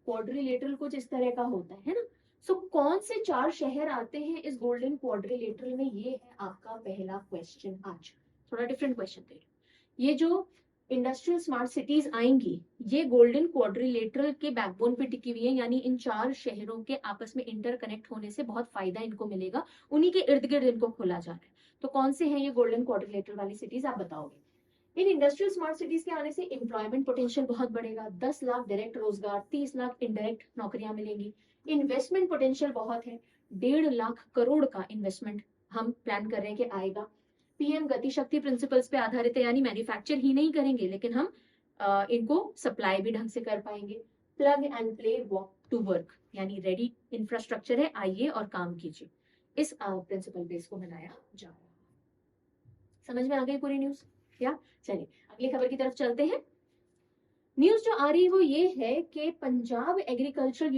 क्वाड्रिलेटरल कुछ इस तरह का होता है ना। सो कौन से 4 शहर आते हैं इस गोल्डन क्वाड्रिलेटरल में, ये है आपका पहला क्वेश्चन आज। थोड़ा डिफरेंट क्वेश्चन दे रही हूं। ये जो इंडस्ट्रियल स्मार्ट सिटीज आएंगी, ये गोल्डन क्वाड्रिलेटरल के बैकबोन पे टिकी हुई है, यानी इन 4 शहरों के आपस में इंटरकनेक्ट होने से बहुत फायदा इनको मिलेगा, उन्हीं के इर्द गिर्द इनको खोला जा रहा है। तो कौन से हैं ये गोल्डन क्वाड्रिलेटरल वाली सिटीज, आप बताओगे। इन इंडस्ट्रियल स्मार्ट सिटीज के आने से एम्प्लॉयमेंट पोटेंशियल बहुत बढ़ेगा, 10 लाख डायरेक्ट रोजगार, 30 लाख इनडायरेक्ट नौकरियां मिलेंगी। इन्वेस्टमेंट पोटेंशियल बहुत है, 1.5 लाख करोड़ का इन्वेस्टमेंट हम प्लान कर रहे हैं कि आएगा। पीएम गति शक्ति प्रिंसिपल्स पे आधारित है, यानी मैन्युफैक्चर ही नहीं करेंगे लेकिन हम इनको सप्लाई भी ढंग से कर पाएंगे। Plug and play, walk to work, यानी रेडी इंफ्रास्ट्रक्चर है, आइए और काम कीजिए। इस प्रिंसिपल बेस को बनाया जा रहा है। समझ में आ गई पूरी न्यूज क्या? चलिए अगली खबर की तरफ चलते हैं। न्यूज जो आ रही है वो ये है कि पंजाब एग्रीकल्चरल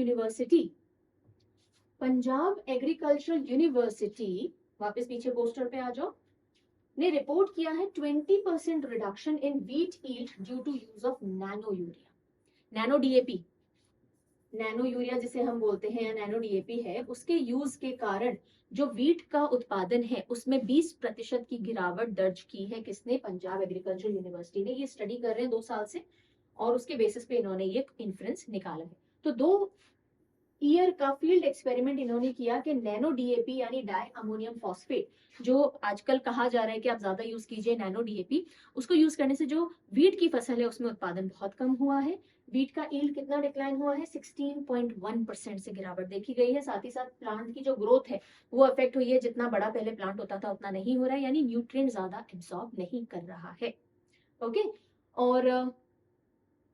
यूनिवर्सिटी, वापस पीछे पोस्टर पे आ जाओ, ने रिपोर्ट किया है 20% reduction in wheat yield due to use of nano urea, nano DAP. Nano urea जिसे हम बोलते हैं या नैनो डीएपी है, उसके यूज के कारण जो व्हीट का उत्पादन है उसमें 20% की गिरावट दर्ज की है। किसने? पंजाब एग्रीकल्चर यूनिवर्सिटी ने। ये स्टडी कर रहे हैं 2 साल से और उसके बेसिस पे इन्होंने ये इन्फ्रेंस निकाला है। तो 2 ईयर का फील्ड एक्सपेरिमेंट इन्होंने किया कि नैनो डीएपी यानी डाई अमोनियम फॉस्फेट, जो आजकल कहा जा रहा है कि आप ज्यादा यूज कीजिए नैनो डीएपी, उसको यूज करने से जो व्हीट की फसल है उसमें उत्पादन बहुत कम हुआ है। व्हीट का ईल्ड कितना डिक्लाइन हुआ है? 16.1% से गिरावट देखी गई है। साथ ही साथ प्लांट की जो ग्रोथ है वो अफेक्ट हुई है, जितना बड़ा पहले प्लांट होता था उतना नहीं हो रहा है, यानी न्यूट्रिएंट ज्यादा एब्सॉर्ब नहीं कर रहा है। ओके, और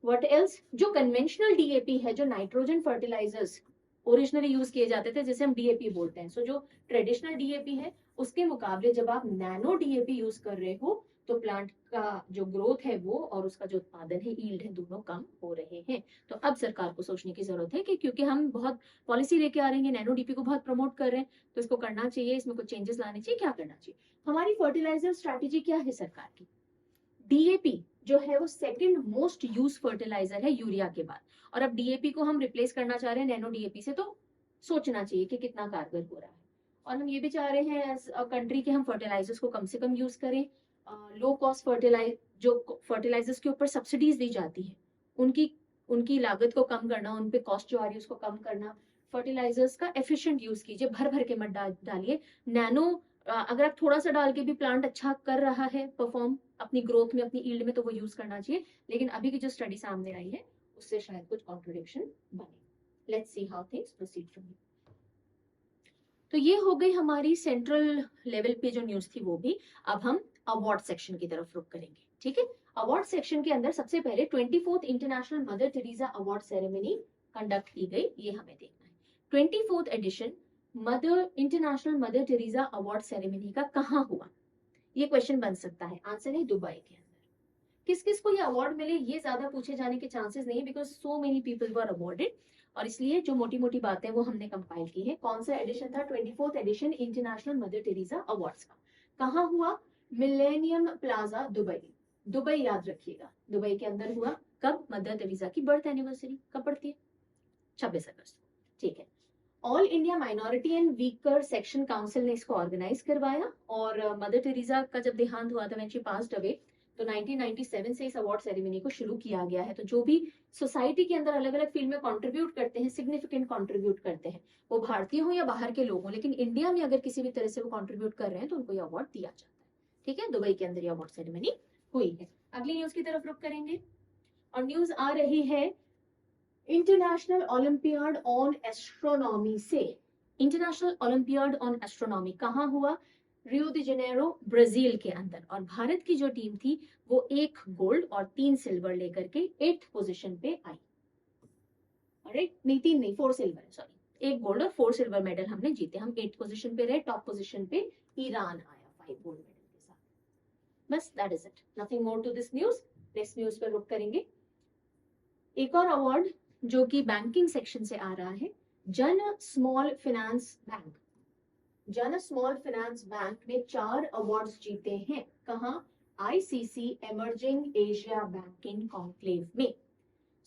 व्हाट एल्स, जो कन्वेंशनल डीएपी है, जो नाइट्रोजन फर्टिलाइजर्स ओरिजिनली यूज किए जाते थे जिसे हम डीएपी बोलते हैं, सो जो ट्रेडिशनल डीएपी है उसके मुकाबले जब आप नैनो डीएपी यूज कर रहे हो तो प्लांट का जो ग्रोथ है वो और उसका जो उत्पादन है, यील्ड है, दोनों कम हो रहे हैं। तो अब सरकार को सोचने की जरूरत है कि क्योंकि हम बहुत पॉलिसी लेके आ रहे हैं, नैनो डीपी को बहुत प्रमोट कर रहे हैं, तो इसको करना चाहिए, इसमें कुछ चेंजेस लाने चाहिए। क्या करना चाहिए? हमारी फर्टिलाइजर स्ट्रैटेजी क्या है सरकार की? डीएपी जो है वो सेकंड मोस्ट यूज फर्टिलाइजर है यूरिया के बाद, और अब डीएपी को हम रिप्लेस करना चाह रहे हैं नैनो डीएपी से, तो सोचना चाहिए कि कितना कारगर हो रहा है। और हम ये भी चाह रहे हैं एज अ कंट्री कि हम फर्टिलाइजर्स को कम से कम यूज करें। लो कॉस्ट जो फर्टिलाइजर्स के ऊपर सब्सिडीज दी जाती है उनकी लागत को कम करना, उन पे कॉस्ट जो आ रही है उसको कम करना। फर्टिलाइजर्स का एफिशिएंट यूज कीजिए, भर भर के मत डालिए। नैनो अगर आप थोड़ा सा डाल के भी प्लांट अच्छा कर रहा है परफॉर्म अपनी ग्रोथ में, अपनी ईल्ड में, तो वो यूज करना चाहिए। लेकिन अभी की जो स्टडी सामने आई है उससे शायद कुछ कॉन्ट्रडिक्शन बने। Let's see how things proceed from here. तो ये हो गई हमारी सेंट्रल लेवल पे जो न्यूज थी वो भी। अब हम अवार्ड सेक्शन की तरफ रुक करेंगे, ठीक है। अवार्ड सेक्शन के अंदर सबसे पहले 24th international Mother Teresa award ceremony conduct की गई, ये हमें देखना है। 24th edition international Mother Teresa award ceremony का कहाँ हुआ, ये क्वेश्चन बन सकता है। आंसर है दुबई के अंदर। किस किस को ये अवार्ड मिले ये ज्यादा पूछे जाने के चांसेस नहीं, because so many people were awarded, और इसलिए जो मोटी मोटी बातें वो हमने कंपाइल की है। कौन सा एडिशन था? 24th edition international Mother Teresa awards का। कहाँ हुआ? Millennium plaza Dubai. दुबई याद रखिएगा, दुबई के अंदर हुआ कब? मदर टेरेसा की बर्थ एनिवर्सरी कब पड़ती है? 26 अगस्त। ठीक है। All India minority and weaker section council ने इसको ऑर्गेनाइज करवाया, और मदर टेरेसा का जब देहांत हुआ था, व्हेन शी पास्ड अवे, तो 1997 से इस अवार्ड सेरेमनी को शुरू किया गया है। तो जो भी सोसाइटी के अंदर अलग अलग फील्ड में कंट्रीब्यूट करते हैं, सिग्निफिकेंट कंट्रीब्यूट करते हैं, वो भारतीय हो या बाहर के लोग हो, लेकिन इंडिया में अगर किसी भी तरह से वो कंट्रीब्यूट कर रहे हैं तो उनको ये अवार्ड दिया जाता है। ठीक है, दुबई के अंदर ये अवार्ड सेरेमनी हुई है। अगली न्यूज की तरफ रुख करेंगे, और न्यूज आ रही है इंटरनेशनल ओलंपियाड ऑन एस्ट्रोनॉमी से। इंटरनेशनल ओलंपियाड ऑन एस्ट्रोनॉमी कहाँ हुआ? रियो दी जेनेरो, ब्राजील के अंदर। और भारत की जो टीम थी वो 1 गोल्ड और 3 सिल्वर लेकर के 8th पोजीशन पे आई। राइट, नहीं 3 नहीं 4 सिल्वर, सॉरी, 1 गोल्ड और 4 सिल्वर मेडल हमने जीते। हम 8th पोजीशन पे रहे, टॉप पोजीशन पे ईरान आया 5 गोल्ड मेडल के साथ। बस that is it, nothing more to this news. Next news पर रुक करेंगे। एक और अवार्ड जो कि बैंकिंग सेक्शन से आ रहा है, जन स्मॉल फाइनेंस बैंक। जन स्मॉल फाइनेंस बैंक ने 4 अवार्ड्स जीते हैं। कहाँ? ICC emerging Asia banking conclave में।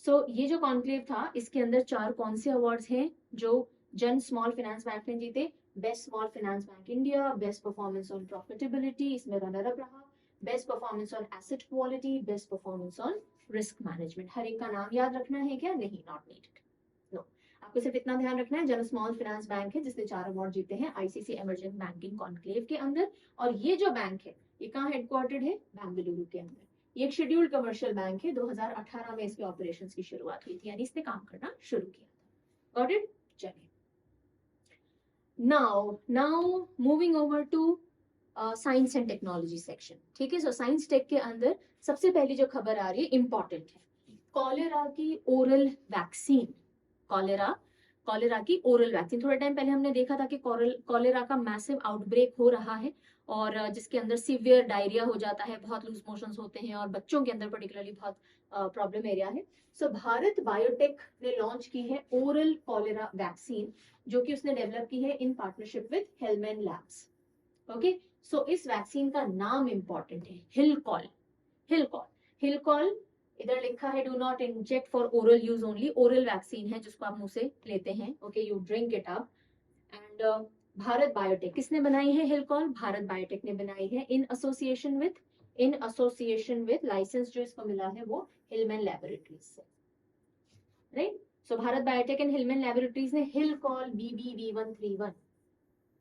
सो ये जो कॉन्क्लेव था, इसके अंदर 4 कौन से अवार्ड्स हैं जो जन स्मॉल फाइनेंस बैंक ने जीते? Best small finance bank India, best performance on profitability, इसमें रनर अप रहा, best performance on asset quality, best performance on risk management. हर एक का नाम याद रखना है क्या? नहीं, नॉट नीडेड, नो। आपको सिर्फ इतना ध्यान रखना है, जन स्मॉल फाइनेंस बैंक है जिसने 4 अवार्ड जीते हैं आईसीसी इमर्जिंग बैंकिंग कॉन्क्लेव के अंदर। और ये जो बैंक है, ये कहाँ हेडक्वार्टर्ड है? बेंगलुरु के अंदर। ये एक शेड्यूल्ड कमर्शियल बैंक है, 2018 में इसके ऑपरेशंस की शुरुआत हुई थी, यानी इसने काम करना शुरू किया था। Got it? चलिए, now moving over to science and technology section. ठीक है, सो साइंस टेक के अंदर सबसे पहली जो खबर आ रही है इंपॉर्टेंट है, कॉलेरा की ओरल वैक्सीन। कॉलेरा की ओरल वैक्सीन। थोड़ा टाइम पहले हमने देखा था कि कॉलेरा का मैसिव आउटब्रेक हो रहा है, और जिसके अंदर सीवियर डायरिया हो जाता है, बहुत लूज मोशंस होते हैं, और बच्चों के अंदर पर्टिकुलरली बहुत प्रॉब्लम एरिया है। सो भारत बायोटेक ने लॉन्च की है ओरल कॉलेरा वैक्सीन, जो कि उसने डेवलप की है in partnership with Hilleman Labs. Okay, so इस वैक्सीन का नाम इंपॉर्टेंट है, हिलकॉल। हिलकॉल हिलकॉल इधर लिखा है do not inject for oral use only. Oral vaccine है जिसको आप मुंह से लेते हैं। Okay, you drink it up. And Bharat biotech किसने बनाई है? हिलकॉल भारत बायोटेक ने बनाई है इन एसोसिएशन विद लाइसेंस जो इसको मिला है वो हिलमैन लैबोरेटरीज से। Right, so Bharat Biotech and Hilleman laboratories ने हिलकॉल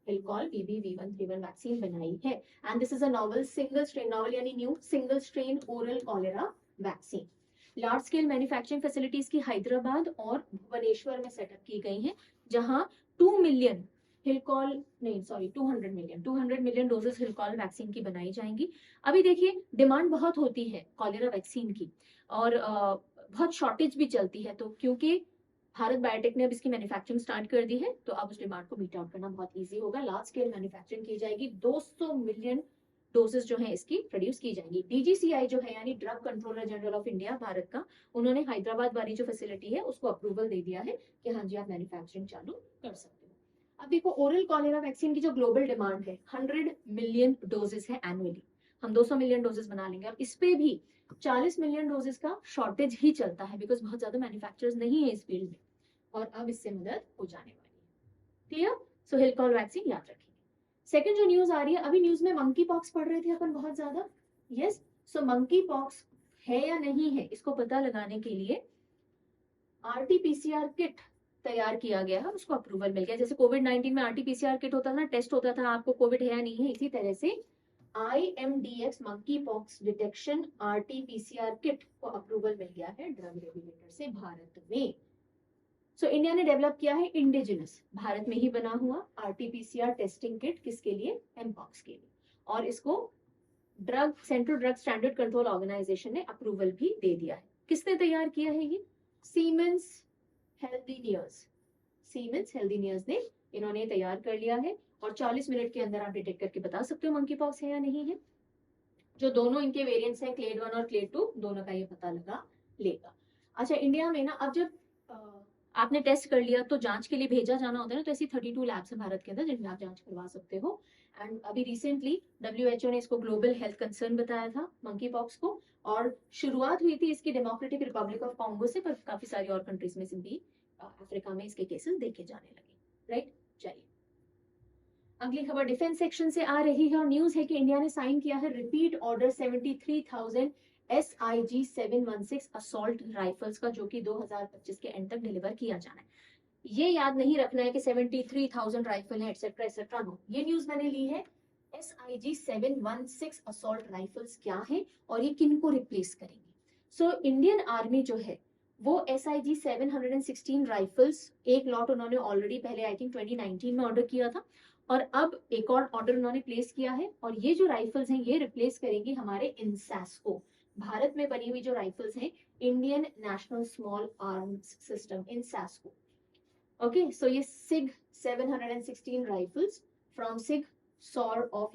BBV131 वैक्सीन बनाई है। And this is a novel single strain, novel यानी new single strain oral cholera vaccine. Large scale manufacturing facilities की हैदराबाद और भुवनेश्वर में सेटअप की गई हैं, जहां 2 मिलियन हिलकॉल नहीं सॉरी 200 मिलियन डोजेस हिलकॉल वैक्सीन की बनाई जाएंगी। अभी देखिए, डिमांड बहुत होती है कॉलेरा वैक्सीन की, और बहुत शॉर्टेज भी चलती है। तो क्योंकि भारत बायोटेक ने अब इसकी मैन्युफैक्चरिंग स्टार्ट कर दी है, तो अब उस डिमांड को मीट आउट करना बहुत इजी होगा। लार्ज स्केल मैन्युफैक्चरिंग की जाएगी, 200 मिलियन डोजेस जो है इसकी प्रोड्यूस की जाएंगी। DGCI जो है यानी drug controller general of India Bharat का, उन्होंने हैदराबाद वाली जो फैसिलिटी है उसको अप्रूवल दे दिया है कि हाँ जी आप मैन्युफैक्चरिंग चालू कर सकते हो। अब देखो, ओरल कॉलेरा वैक्सीन की जो ग्लोबल डिमांड है 100 मिलियन डोजेस है एनुअली। हम 200 मिलियन डोजेस बना लेंगे। अब इस पे भी 40 मिलियन डोजेस का शॉर्टेज ही चलता है, बिकॉज बहुत ज्यादा मैन्युफैक्चरर्स नहीं है इस फील्ड में, और अब इससे मदद हो जाने वाली है। क्लियर? सो हिलकॉल वैक्सीन याद रखेंगे। सेकंड जो न्यूज आ रही है, अभी न्यूज में मंकी पॉक्स पढ़ रहे थे अपन बहुत ज्यादा। यस, सो मंकी पॉक्स है या नहीं है, इसको पता लगाने के लिए RT-PCR किट तैयार किया गया है, उसको अप्रूवल मिल गया। जैसे कोविड-19 में RT-PCR किट होता था ना, टेस्ट होता था आपको कोविड है या नहीं है, इसी तरह से IMDX monkey pox detection RT-PCR kit को अप्रूवल मिल गया है ड्रग रेगुलेटर से भारत में। सो इंडिया ने डेवलप किया है इंडिजिनस, भारत में ही बना हुआ RT-PCR टेस्टिंग किट, किसके लिए? एमपॉक्स के लिए। और इसको central drug standard control organisation ने अप्रूवल भी दे दिया है। किसने तैयार किया है ये? सीमेंस हेल्दीनियर्स ने इन्होंने तैयार कर लिया है, और 40 मिनट के अंदर आप डिटेक्ट करके बता सकते हो मंकी पॉक्स है या नहीं है। जो दोनों इनके वेरिएंट्स हैं, क्लेड 1 और क्लेड 2, दोनों का ये पता लगा लेगा। अच्छा, इंडिया में ना अब जब आपने टेस्ट कर लिया तो जांच के लिए भेजा जाना होता है ना, तो ऐसी 32 लैब्स है भारत के अंदर जिनमें आप जांच करवा सकते हो। एंड अभी रिसेंटली डब्ल्यूएचओ ने इसको ग्लोबल हेल्थ कंसर्न बताया था मंकी पॉक्स को, और शुरुआत हुई थी इसकी डेमोक्रेटिक रिपब्लिक ऑफ कॉन्गो से, पर काफी सारी और कंट्रीज में से भी अफ्रीका में इसके केसेस देखे जाने लगे। राइट, चलिए अगली खबर डिफेंस सेक्शन से आ रही है और न्यूज है कि इंडिया ने साइन किया है repeat order 73,000 SIG 716 assault rifles का, जो कि 2025 के एंड तक डिलीवर किया जाना है। ये याद नहीं रखना है कि 73,000 राइफल है एक्सेट्रा एक्सेट्रा, नो, ये न्यूज मैंने ली है। SIG 716 असॉल्ट राइफल्स क्या है और ये किनको रिप्लेस करेंगे। सो इंडियन आर्मी जो है वो SIG 716 राइफल्स एक लॉट उन्होंने ऑलरेडी पहले आई थिंक 2019 में ऑर्डर किया था, और अब एक और ऑर्डर उन्होंने प्लेस किया है, और ये जो राइफल्स हैं ये रिप्लेस करेंगी हमारे इंसास को, भारत में बनी हुई जो राइफल्स हैं, Indian national small arms system INSAS को। ओके, सो ये SIG 716 rifles from SIG sorry of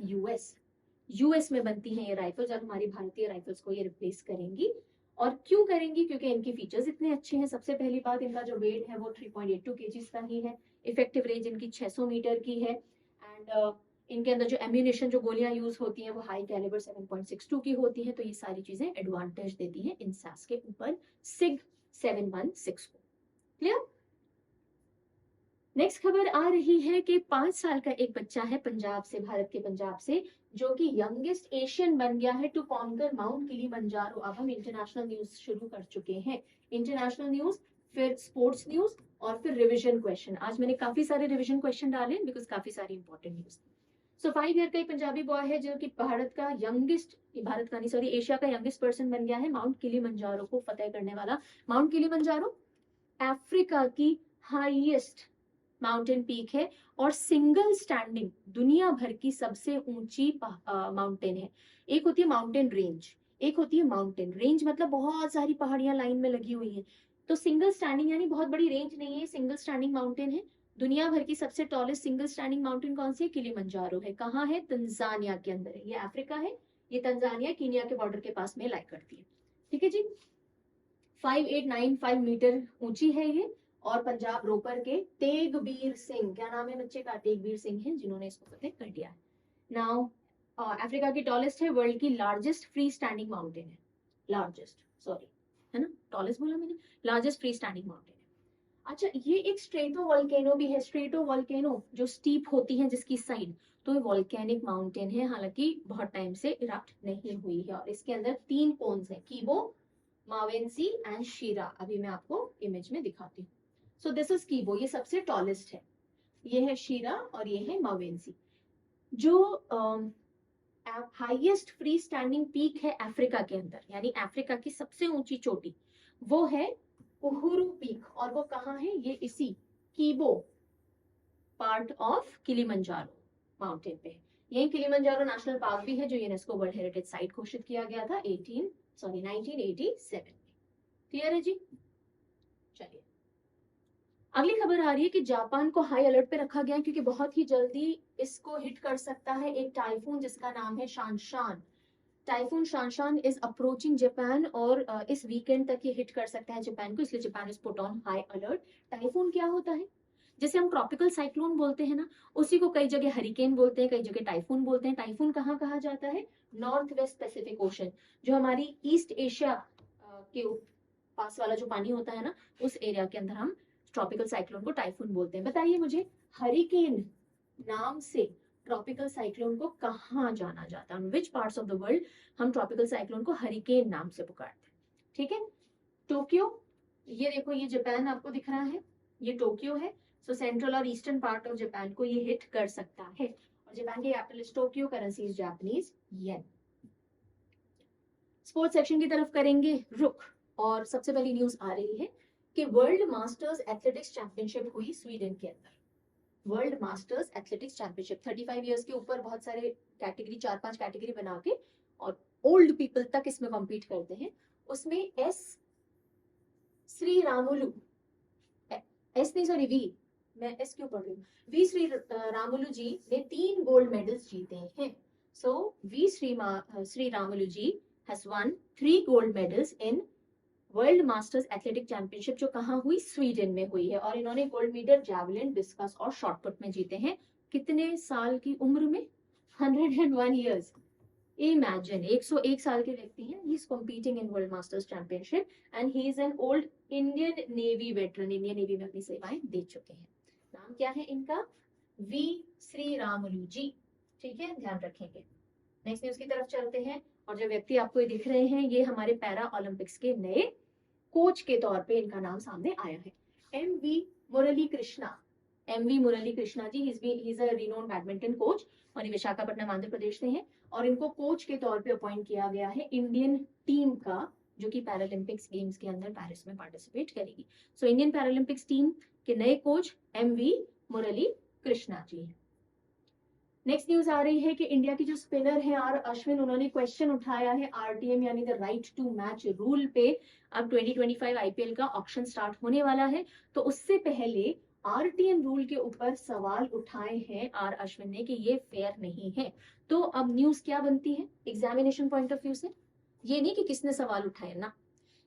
US में बनती हैं ये राइफल्स, और हमारी भारतीय राइफल्स को ये रिप्लेस करेंगी। और क्यों करेंगी? क्योंकि इनकी फीचर्स इतने अच्छे हैं। सबसे पहली बात, इनका जो वेट है वो 3.82 kg का ही है, इफेक्टिव रेंज इनकी 600 मीटर की है, एंड इनके अंदर जो एम्यूनेशन, जो गोलियां यूज होती हैं वो हाई कैलिबर 7.62 की होती हैं। तो ये सारी चीजें एडवांटेज देती हैं इंसास के ऊपर SIG 716 को। क्लियर? नेक्स्ट खबर आ रही है कि 5 साल का एक बच्चा है पंजाब से, भारत के पंजाब से, जो कि यंगेस्ट एशियन बन गया है टू कॉन्कर माउंट किलिमंजारो। अब हम इंटरनेशनल न्यूज शुरू कर चुके हैं। इंटरनेशनल न्यूज, फिर स्पोर्ट्स न्यूज, और फिर रिवीजन क्वेश्चन। आज मैंने काफी सारे रिवीजन क्वेश्चन डाले बिकॉज काफी सारी इंपॉर्टेंट न्यूज। सो 5 ईयर का एक पंजाबी बॉय है जो कि भारत का नहीं सॉरी एशिया का यंगेस्ट पर्सन बन गया है माउंट किलिमंजारो को फतेह करने वाला। माउंट किलिमंजारो अफ्रीका की हाईएस्ट माउंटेन पीक है और सिंगल स्टैंडिंग दुनिया भर की सबसे ऊंची माउंटेन है। एक होती है माउंटेन रेंज, एक होती है माउंटेन रेंज, मतलब बहुत सारी पहाड़ियां लाइन में लगी हुई हैं। तो सिंगल स्टैंडिंग यानी बहुत बड़ी रेंज नहीं है, सिंगल स्टैंडिंग माउंटेन है। दुनिया भर की सबसे टॉलेस्ट सिंगल स्टैंडिंग माउंटेन कौन सी है? किलिमंजारो है। कहाँ है? तंजानिया के अंदर है। ये अफ्रीका है, ये तंजानिया कीनिया के बॉर्डर के पास में लाई करती है। ठीक है जी, 5895 मीटर ऊंची है ये। और पंजाब रोपर के तेगबीर सिंह, क्या नाम है बच्चे का? तेगबीर सिंह है, जिन्होंने इसको फतेह कर दिया है। नाउ अफ्रीका की टॉलेस्ट है, वर्ल्ड की लार्जेस्ट फ्री स्टैंडिंग माउंटेन है, लार्जेस्ट, सॉरी, है ना, टॉलेस्ट बोला मैंने, लार्जेस्ट फ्री स्टैंडिंग माउंटेन है। अच्छा, ये एक स्ट्रेटो वोल्केनो भी है। स्ट्रेटो वोल्केनो जो स्टीप होती है जिसकी साइड, तो ये वोल्केनिक माउंटेन है, हालांकि बहुत टाइम से इरप्ट नहीं हुई है। और इसके अंदर 3 कोन्स हैं, कीबो, मावेंसी एंड शीरा। अभी मैं आपको इमेज में दिखाती हूँ। सो दिस इज कीबो, ये सबसे टॉलेस्ट है, ये है शीरा और ये है मावेंसी। जो हाईएस्ट फ्री स्टैंडिंग पीक है अफ्रीका के अंदर, यानी अफ्रीका की सबसे ऊंची चोटी, वो है उहुरु पीक। और वो कहाँ है? ये इसी कीबो पार्ट ऑफ किलिमंजारो माउंटेन पे। यही किलिमंजारो नेशनल पार्क भी है, जो यूनेस्को वर्ल्ड हेरिटेज साइट घोषित किया गया था 1987 में। क्लियर है जी? चलिए अगली खबर आ रही है कि जापान को हाई अलर्ट पे रखा गया है, क्योंकि बहुत ही जल्दी इसको हिट कर सकता है एक टाइफून जिसका नाम है शानशान। टाइफून शानशान इज अप्रोचिंग जापान, और इस वीकेंड तक ये हिट कर सकता है जापान को, इसलिए Japan is put on high alert. Typhoon क्या होता है? जैसे हम ट्रॉपिकल साइक्लोन बोलते हैं ना, उसी को कई जगह हरिकेन बोलते हैं, कई जगह टाइफून बोलते हैं। टाइफून कहाँ कहा जाता है? नॉर्थ वेस्ट पैसिफिक ओशन, जो हमारी ईस्ट एशिया के पास वाला जो पानी होता है ना, उस एरिया के अंदर हम ट्रॉपिकल साइक्लोन को टाइफून बोलते हैं। बताइए मुझे, हरिकेन नाम से ट्रॉपिकल साइक्लोन को कहाँ जाना जाता है? Which parts of the world हम ट्रॉपिकल साइक्लोन को हरिकेन नाम से पुकारते हैं? ठीक है, टोक्यो, ये देखो, ये जापान आपको दिख रहा है, ये टोक्यो है। सो सेंट्रल और ईस्टर्न पार्ट ऑफ जापान को ये हिट कर सकता है। और जापान की capital is Tokyo, currency is Japanese yen. Sports section की तरफ करेंगे रुख, और सबसे पहली न्यूज आ रही है कि वर्ल्ड मास्टर्स एथलेटिक्स चैंपियनशिप हुई स्वीडन के अंदर। World masters athletics championship 35 years के ऊपर बहुत सारे कैटेगरी, 4-5 कैटेगरी बना के, और ओल्ड पीपल तक इसमें कम्पीट करते हैं। उसमें एस श्री रामुलु, एस नहीं सॉरी वी, मैं एस क्यों पढ़ रही हूँ, वी श्री रामुलु जी ने 3 गोल्ड मेडल्स जीते हैं। So V Shri Ramulu ji has won 3 gold medals in world masters athletic championship जो कहाँ हुई, स्वीडन में हुई है, और इन्होंने गोल्ड मेडल जैवलिन, डिस्कस और शॉटपुट में जीते हैं। कितने साल की उम्र में? 101 ईयर्स। इमेजिन 101 साल के व्यक्ति हैं, he is competing in world masters championship and he is an old Indian navy veteran, Indian navy में अपनी सेवाएं दे चुके हैं। नाम क्या है इनका? वी श्री रामुलु जी। ठीक है, ध्यान रखेंगे। नेक्स्ट न्यूज की तरफ चलते हैं, और जो व्यक्ति आपको ये दिख रहे हैं, ये हमारे पैरा ओलंपिक्स के नए कोच के तौर पे इनका नाम सामने आया है, M V Murali Krishna. M V Murali Krishna ji, he is a renowned badminton coach, और ये विशाखापट्टनम आंध्र प्रदेश से हैं, और इनको कोच के तौर पे अपॉइंट किया गया है इंडियन टीम का, जो कि पैरालंपिक्स गेम्स के अंदर पेरिस में पार्टिसिपेट करेगी। सो इंडियन पैरालंपिक्स टीम के नए coach M V Murali Krishna ji. Next news आ रही है कि इंडिया की जो स्पिनर है आर अश्विन, उन्होंने क्वेश्चन उठाया है आरटीएम यानी the right to match rule पे। अब 2025 आईपीएल का ऑक्शन स्टार्ट होने वाला है, तो उससे पहले आरटीएम रूल के ऊपर सवाल उठाए हैं आर अश्विन ने कि ये फेयर नहीं है। तो अब न्यूज क्या बनती है एग्जामिनेशन पॉइंट ऑफ व्यू से? ये नहीं कि किसने सवाल उठाए ना,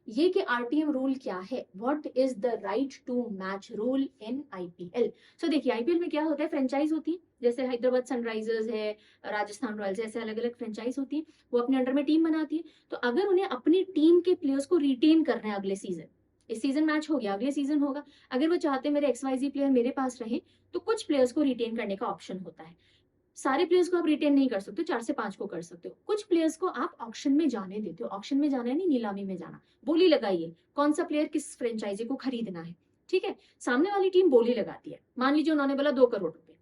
ये कि आरटीएम रूल क्या है, what is the right to match rule in IPL. So देखिए, आईपीएल में क्या होता है, फ्रेंचाइज होती है, जैसे हैदराबाद सनराइजर्स है, राजस्थान रॉयल्स, ऐसे अलग अलग फ्रेंचाइज होती है, वो अपने अंडर में टीम बनाती है। तो अगर उन्हें अपनी टीम के प्लेयर्स को रिटेन करना है अगले सीजन, इस सीजन मैच हो गया, अगले सीजन होगा, अगर वो चाहते हैं मेरे XYZ प्लेयर मेरे पास रहे, तो कुछ प्लेयर्स को रिटेन करने का ऑप्शन होता है। सारे प्लेयर्स को आप रिटेन नहीं कर सकते, 4 से 5 को कर सकते हो। कुछ प्लेयर्स को आप ऑक्शन में जाने देते हो, ऑक्शन में जाना है नहीं, नीलामी में जाना। बोली लगाइए कौन सा प्लेयर किस फ्रेंचाइजी को खरीदना है, ठीक है। सामने वाली टीम बोली लगाती है, मान लीजिए उन्होंने बोला 2 करोड़ रुपए,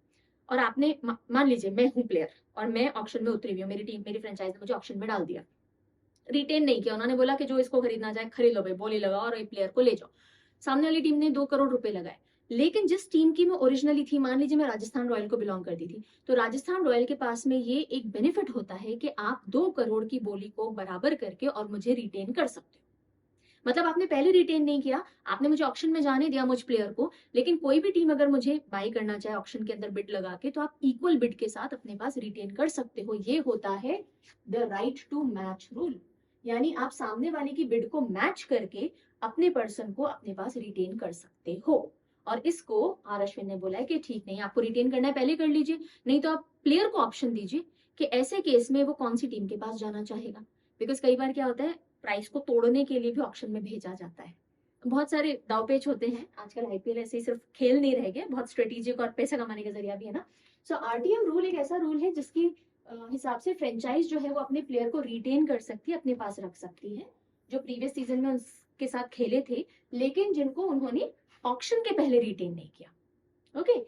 और आपने मान लीजिए मैं हूं प्लेयर और मैं ऑक्शन में उतरी हुई हूँ, मेरी टीम मेरी फ्रेंचाइज ने मुझे ऑक्शन में डाल दिया, रिटेन नहीं किया, उन्होंने बोला कि जो इसको खरीदना चाहे खरीद लो भाई, बोली लगाओ और एक प्लेयर को ले जाओ। सामने वाली टीम ने 2 करोड़ रुपए लगाए, लेकिन जिस टीम की मैं ओरिजिनली थी, मान लीजिए मैं राजस्थान रॉयल को बिलोंग करती थी, तो राजस्थान रॉयल के पास में ये एक बेनिफिट होता है कि आप 2 करोड़ की बोली को बराबर करके और मुझे रिटेन कर सकते हो। मतलब आपने पहले रिटेन नहीं किया, आपने मुझे ऑक्शन में जाने दिया मुझ प्लेयर को, लेकिन कोई भी टीम अगर मुझे बाई करना चाहे ऑक्शन के अंदर बिड लगा के, तो आप इक्वल बिड के साथ अपने पास रिटेन कर सकते हो। ये होता है the right to match rule, यानी आप सामने वाले की बिड को मैच करके अपने पर्सन को अपने पास रिटेन कर सकते हो। और इसको आर अश्विन ने बोला है कि ठीक नहीं, आपको रिटेन करना है पहले कर लीजिए, नहीं तो आप प्लेयर को ऑप्शन दीजिए कि ऐसे केस में वो कौन सी टीम के पास जाना चाहेगा। बिकॉज कई बार क्या होता है, प्राइस को तोड़ने के लिए भी ऑक्शन में भेजा जाता है। बहुत सारे दावपेच होते हैं आजकल, आईपीएल ऐसे ही सिर्फ खेल नहीं रह गए, बहुत स्ट्रेटेजिक और पैसा कमाने का जरिया भी है ना। सो आरटीएम रूल एक ऐसा रूल है जिसकी हिसाब से फ्रेंचाइज जो है वो अपने प्लेयर को रिटेन कर सकती है, अपने पास रख सकती है, जो प्रीवियस सीजन में उसके साथ खेले थे, लेकिन जिनको उन्होंने ऑक्शन के पहले रिटेन नहीं किया। ओके,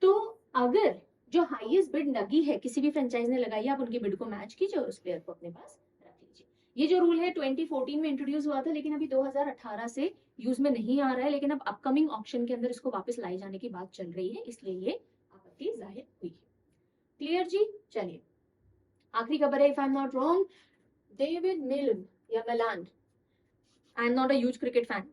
तो अगर जो हाईएस्ट बिड लगी है किसी भी फ्रेंचाइज ने लगाई है, आप उनकी बिड को मैच कीजिए और उस प्लेयर को अपने पास रख लीजिए। ये जो रूल है 2014 में इंट्रोड्यूस हुआ था, लेकिन अभी 2018 से यूज में नहीं आ रहा है, लेकिन अब अपकमिंग ऑक्शन के अंदर इसको वापस लाए जाने की बात चल रही है, इसलिए ये आपत्ति जाहिर हुई है। क्लियर जी? चलिए आखिरी खबर है, if I am not wrong, David Milan या Milan, I am not a huge cricket fan,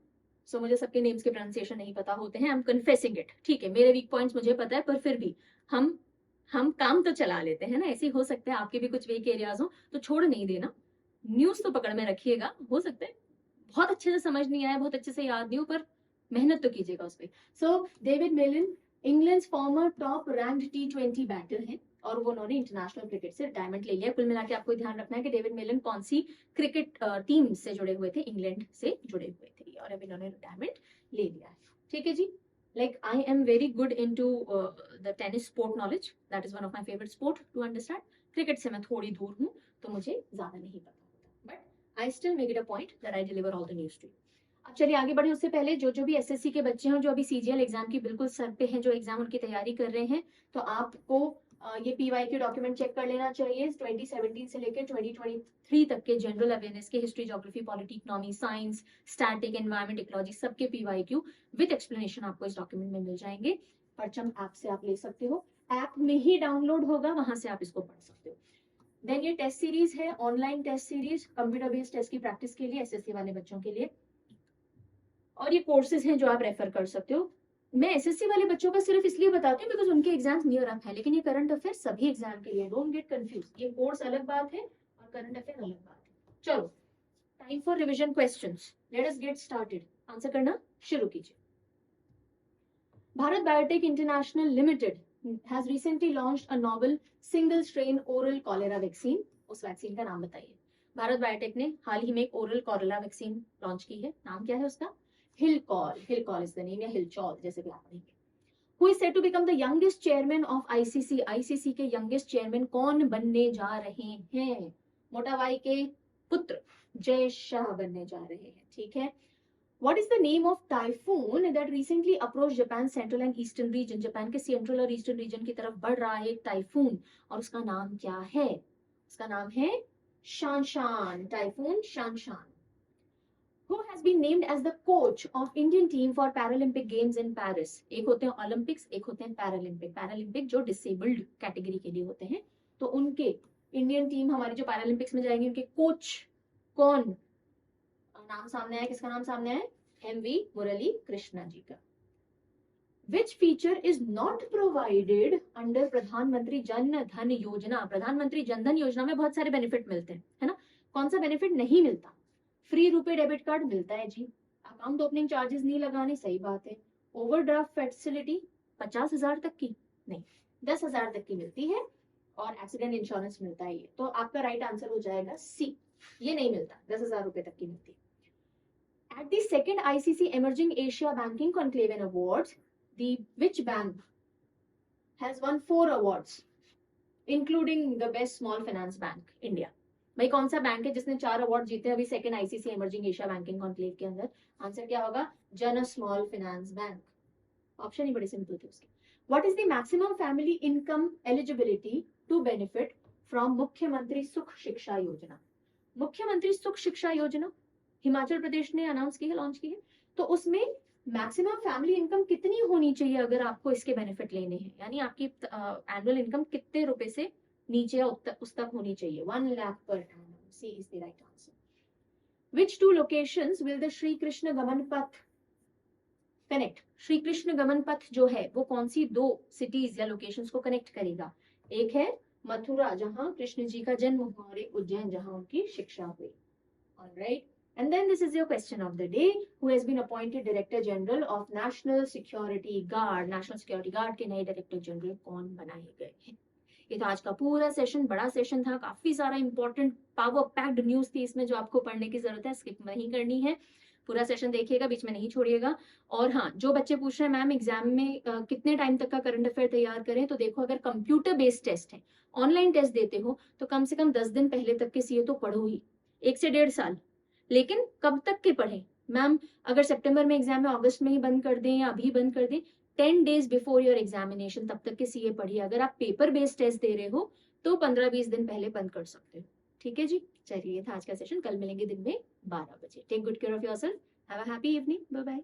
so मुझे सबके नेम्स के प्रोनाउंसिएशन नहीं पता होते हैं, आई एम कन्फेसिंग इट, ठीक है। मेरे वीक पॉइंट्स मुझे पता है, पर फिर भी हम काम तो चला लेते हैं ना, ऐसे हो सकता है आपके भी कुछ वीक एरियाज हो, तो छोड़ नहीं देना, न्यूज तो पकड़ में रखिएगा। हो सकता है बहुत अच्छे से समझ नहीं आया, बहुत अच्छे से याद नहीं हो, पर मेहनत तो कीजिएगा उस पर। So David Milan England former top ranked T20 batter है, और वो उन्होंने इंटरनेशनल क्रिकेट से रिटायरमेंट ले लिया। कुल मिला के आपको ध्यान रखना है कि डेविड मिलन कौन सी क्रिकेट टीम से जुड़े हुए थे, इंग्लैंड से जुड़े हुए थे, और अब इन्होंने रिटायरमेंट ले लिया है। ठीक है जी। Like I am very good into the tennis sport knowledge. That is one of my favorite sport to understand. Cricket से मैं थोड़ी दूर हूँ, तो मुझे ज्यादा नहीं पता होता, but I still make it a point that I deliver all the news to you. अब चलिए आगे बढ़े, उससे पहले जो भी एसएससी के बच्चे हैं, जो अभी सीजीएल एग्जाम की बिल्कुल सर पे हैं, जो एग्जाम उनकी तैयारी कर रहे हैं, तो आपको ये पीवाई के डॉक्यूमेंट चेक कर लेना चाहिए। 2017 से लेकर 2023 तक के जनरल अवेयरनेस के history, geography, polity, economy, science, static, environment, ecology, सबके पीवाईक्यू विद एक्सप्लेनेशन आपको इस डॉक्यूमेंट में मिल जाएंगे। परचम ऐप से आप ले सकते हो, ऐप में ही डाउनलोड होगा, वहां से आप इसको पढ़ सकते हो। देन ये टेस्ट सीरीज है, online test series, computer based test की प्रैक्टिस के लिए, एसएससी वाले बच्चों के लिए, और ये कोर्सेज हैं जो आप रेफर कर सकते हो। मैं एसएससी वाले बच्चों का सिर्फ इसलिए बताती हूँ बिकॉज उनके एग्जाम्स नियर अप है, लेकिन ये करंट अफेयर सभी एग्जाम के लिए, डोंट गेट कंफ्यूज, ये कोर्स अलग बात है और करंट अफेयर अलग बात है। चलो time for revision questions, let us get started. Answer करना शुरू कीजिए। Bharat biotech international limited has recently launched a novel single strain oral cholera vaccine। उस वैक्सीन का नाम बताइए। भारत बायोटेक ने हाल ही में एक ओरल कॉलेरा वैक्सीन लॉन्च की है, नाम क्या है उसका? हिलकॉल। हिलकॉल इज द नेम, या हिलचॉल जैसे भी आप पढ़ेंगे। Who is said to become the youngest chairman of ICC? ICC के youngest chairman कौन बनने जा रहे हैं? मोटा भाई के पुत्र जय शाह बनने जा रहे हैं, ठीक है। What is the name of typhoon that recently approached Japan's central and eastern region? Japan के सेंट्रल और ईस्टर्न रीजन की तरफ बढ़ रहा है एक टाइफून, और उसका नाम क्या है? उसका नाम है शानशान, typhoon शानशान। Who has been named as the coach of Indian team for Paralympic Games in Paris? एक होते हैं ओलंपिक्स, एक होते हैं पैरालंपिक। पैरालंपिक जो डिसेबल्ड कैटेगरी के लिए होते हैं, तो उनके इंडियन टीम हमारी जो पैरालंपिक्स में जाएंगे, उनके कोच कौन? नाम सामने है, किसका नाम सामने है? एमवी मुरली कृष्णा जी का। Which feature is not provided under प्रधानमंत्री जन धन योजना? प्रधानमंत्री जन धन योजना में बहुत सारे बेनिफिट मिलते हैं, है ना। कौन सा बेनिफिट नहीं मिलता? फ्री रुपए डेबिट कार्ड मिलता है जी, अकाउंट ओपनिंग चार्जेस नहीं लगाने, सही बात है। ओवरड्राफ्ट फैसिलिटी 50,000 तक की नहीं, 10,000 तक की मिलती है, और एक्सीडेंट इंश्योरेंस मिलता है। ये तो आपका राइट आंसर हो जाएगा सी, ये नहीं मिलता, 10,000 रुपए तक की मिलती है। At the second ICC Emerging Asia Banking Conclave and Awards, which bank has won 4 awards, including the Best Small Finance Bank India? भाई कौन सा बैंक है जिसने 4 अवार्ड जीते अभी second ICC emerging Asia banking conclave के अंदर? आंसर क्या होगा? Jana small finance bank. Option ही बड़े सिंपल थे उसके। What is the maximum family income eligibility to benefit from Mukhyamantri Sukh शिक्षा योजना? मुख्यमंत्री सुख शिक्षा योजना हिमाचल प्रदेश ने अनाउंस की है, लॉन्च की है, तो उसमें मैक्सिमम फैमिली इनकम कितनी होनी चाहिए अगर आपको इसके बेनिफिट लेने हैं? यानी आपकी एनुअल इनकम कितने रुपए से नीचे या उस तक होनी चाहिए? 1 lakh per annum. C is the right answer. Which 2 locations will the Shri Krishna Gaman Path connect? Shri Krishna Gaman पथ जो है वो कौन सी 2 सिटीज या लोकेशंस को कनेक्ट करेगा? एक है मथुरा जहां कृष्ण जी का जन्म हुआ, और एक उज्जैन जहां उनकी शिक्षा हुई। Alright, and then this is your question of the day. Who has been appointed Director General of National Security Guard? National Security Guard के नए डायरेक्टर जनरल कौन बनाए गए हैं? ये तो आज का पूरा सेशन बड़ा सेशन था, काफी सारा इंपॉर्टेंट पावर पैक्ड न्यूज थी इसमें जो आपको पढ़ने की जरूरत है, स्किप नहीं करनी है, पूरा सेशन देखिएगा, बीच में नहीं छोड़िएगा। और हाँ, जो बच्चे पूछ रहे हैं मैम एग्जाम में कितने टाइम तक का करंट अफेयर तैयार करें, तो देखो अगर कंप्यूटर बेस्ड टेस्ट है, ऑनलाइन टेस्ट देते हो, तो कम से कम 10 दिन पहले तक के सीए तो पढ़ो ही, 1 से 1.5 साल। लेकिन कब तक के पढ़े मैम? अगर सितंबर में एग्जाम है, अगस्त में ही बंद कर दें या अभी बंद कर दें, 10 days बिफोर योर एग्जामिनेशन तब तक के सीए पढ़िए। अगर आप पेपर बेस्ड टेस्ट दे रहे हो तो 15-20 दिन पहले बंद कर सकते हो, ठीक है जी। चलिए, था आज का सेशन, कल मिलेंगे दिन में 12 बजे। Take good care of yourself, have a happy evening, bye bye.